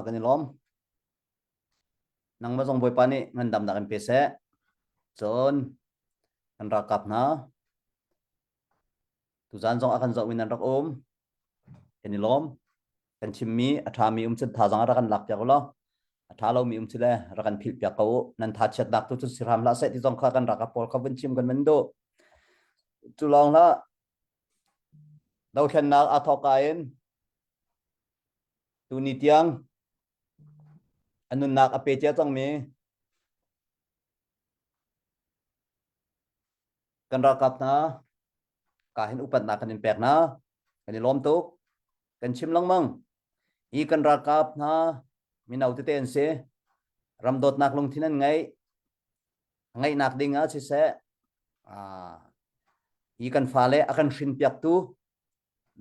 kan ni lom nang ma jong boi pa ni ngan dam da kan pe se chon kan ra kap na tu zan jong akan zo win an rak kan ni lom kan chimmi athami chen tha jang ra kan lak ya lo tha lo mi chile ra kan phil pya ko nan tha chet dak tu chu siram la se ti jong kha kan ra ka pol kha bin chim kan men do chu long la đâu khen na a thok kain tu ni tiang anun nak a pe che chang mi kan ra kap na ka hin upat na kan in pek na kan lom tu kan chim lang mang i kan ra kap na mi nau te ten se ram dot nak long thinan ngai nak ding a si se i kan fa le akan shin pyak tu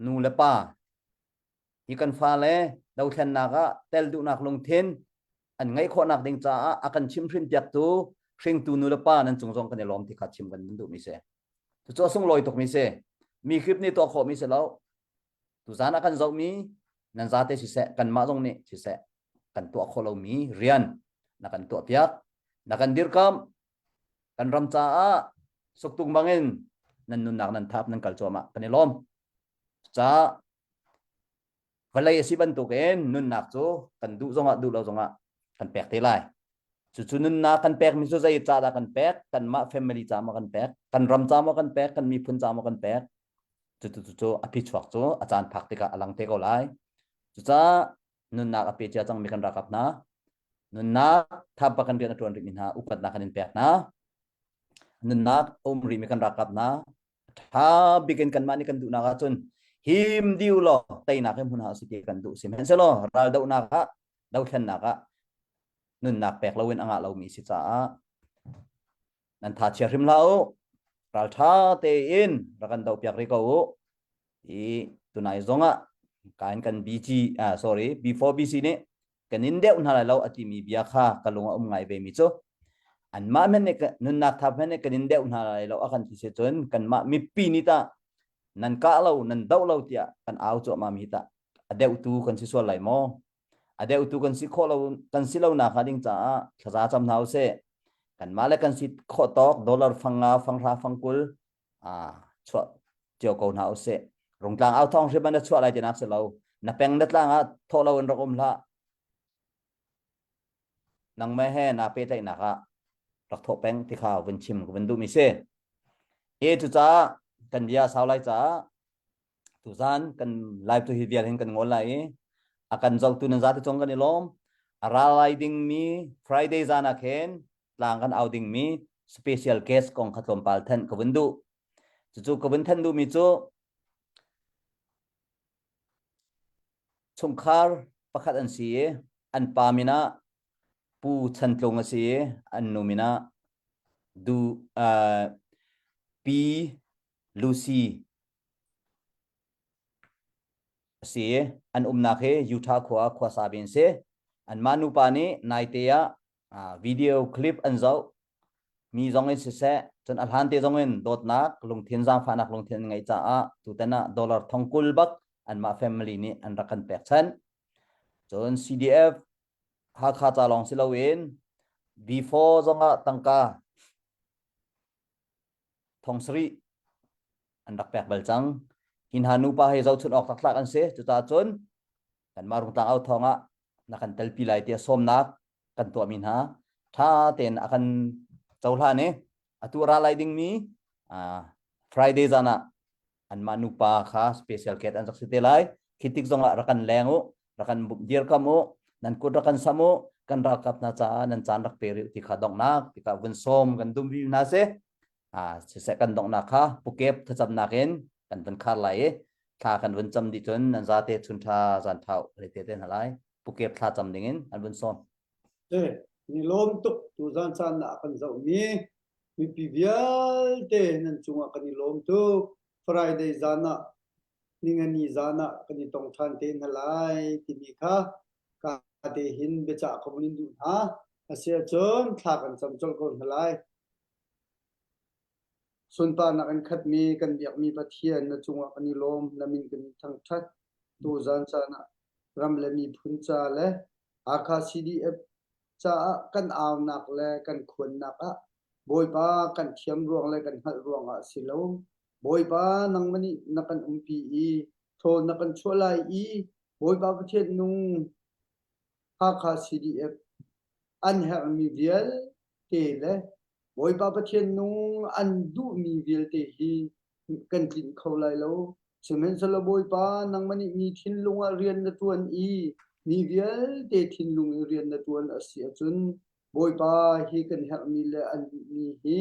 nu le pa i kan fa le đâu khen na ka tel du nak long thin an ngai kho nak ding cha akan chim shin pyak tu sing tu nu le pa nan chung jong kan lom ti khat chim kan du mi se tu cho sung loi tok mi se mi khip ni to kho mi se lo tu zana kan zo mi nan za te si se kan ma jong ni si se kan to kho lo mi rian na kan to pyak na kan dir kam kan ram cha sok tung bangin nan nun nak nan thap nan kal choma kan lom cha valai si ban tu ken nun nak chu kan du lo zonga kan pek te lai chu nun na kan pek mi chu zai cha da kan pek kan ma family cha ma kan pek kan ram cha ma kan pek kan mi phun cha ma kan pek chu api chuak chu achan phak te ka alang te ko lai chu cha nun nak api cha chang mi kan rakap na nun na thap pa kan bian tuan ri min ha upat na kan in pek na nun nak ri mi kan rakap na tha bikin kan mani kan du na ka chun him diu lo tay na kem hun ha si kan du sim hen se lo ral dau na ka dau khen na ka nun nak pek lawin anga lo mi si cha nan tha che rim lao ral tha te in rakan dau pyak ri ko i tunai zonga kan BG sorry before BC ne kan in deu na lo ati mi bia kha kalunga ngai ve mi cho an ma men ne nun nak thap men ne kan in deu na lo akan ti se chon kan ma mi pi ni ta nan ka lo nan dau lo tia kan au cho ma mi ta adeu tu kan si so lai mo adeu tu kan si kho lo kan si lo na kha ding cha khaza cham nau se kan ma le kan si kho tok dollar fanga fangra fangkul chwa chio ko nau se rong tlang au thong se ban chwa lai te nak se lo na peng dat lang a tho lo en rokom la nang me he na pe tai na ka rak tho peng ti kha wen chim ko ben du mi se e tu cha kan bia sao lai cha tu zan kan live to hi vial hin kan ngol lai akan zau tu nan za te chong kan lom ara lai ding mi Friday zana khen lang kan out ding mi special guest kong khatlom pal than ko ben du chu ko ben than du mi chu chung khar pakhat an si an pamina pu chan tlong si an numina du pi Lucy si an umna khe Utah khwa sabin se an manu pani naitea video clip an zau mi zong en se chon alhan te zong en dot nak lung thin jang fa nak lung thin ngai cha tu tana dollar thongkul bak an ma family ni an rakan pek chan chon CDF ha kha cha long silawin before zonga tangka thongsri an rak pek balchang hin hanu pa he zau chun ok tak lak an se chu ta chon kan marung tang au thonga na kan tel pi lai te som nak kan to min ha tha ten akan chawla ne atura lai ding mi Friday zana an manu pa kha special cat an saksi te lai khitik zonga rakan lengu rakan dir kamu nan kut rakan samu kan rakap na cha nan chan rak peri ti kha dong nak ti ka bun som kan dum vi na se se kan dong na kha pukep thacham na ken kan ban khar lai kha kan bun cham di chon nan za te chun tha zan thau re te ten halai pukep tha cham dingin an bun som ni lom tuk tu zan chan na kan zo mi mi pivial te nan chunga kani lom tu Friday zana ningani zana kani tong than te nalai ti mi kha ka te hin becha komunin du ha asia chon thla kan chamchol ko nalai sunpa na kan khat mi kan biak mi pathian na chunga kani lom lamin kan thang that tu zan chana ram le mi phun cha le akha CDF cha kan aw nak le kan khun nak a boi pa kan thiam ruang le kan hal ruang a silo boi pa nang mani na kan umpi I thol na kan cholai I boi pa pathian nung akha CDF an her mi vial te le boi pa pathian nung an du mi vial te hi kan tin kholai lo semen sala boi pa nang mani mi thin lunga rian na tuan I mi vial te thin lung rian na tuan asia chun boi pa hi kan her mi le an mi hi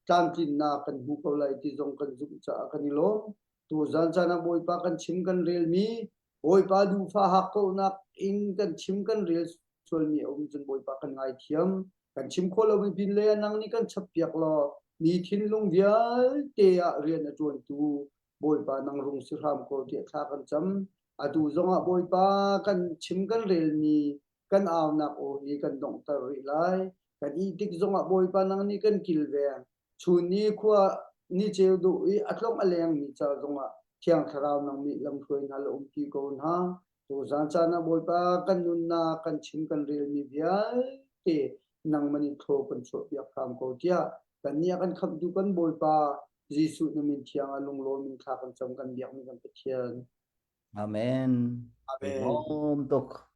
tlam tin na kan hu kholai ti jong kan zum cha kan lo tu zan chana boi pa kan chim kan rel mi boi pa du fa ha ko nak in kan chim kan rel chol mi chun boi pa kan ngai thiam kan chim khol mi bin le nang ni kan chap piak lo mi thin lung vial te a rian na tuan tu boi pa nang rung si ram ko te tha kan cham atu zonga boi pa kan chim kan rel mi kan aw nak o hi kan dong tar ri lai kan I tik zonga boi pa nang ni kan kil ve chu ni khwa ni cheu du I atlong aleng mi cha zonga thiang tharau nang mi lam khoi na lo ki ko na tu zan cha na boi pa kan nun na kan chim kan rel mi vial te nang mani tho kan cho piak tham ko tia kan nia kan kham du kan boi pa Jisu na min thiang alung lo min tha kan cham kan biak mi kan pathian Amen. Amen. Om tok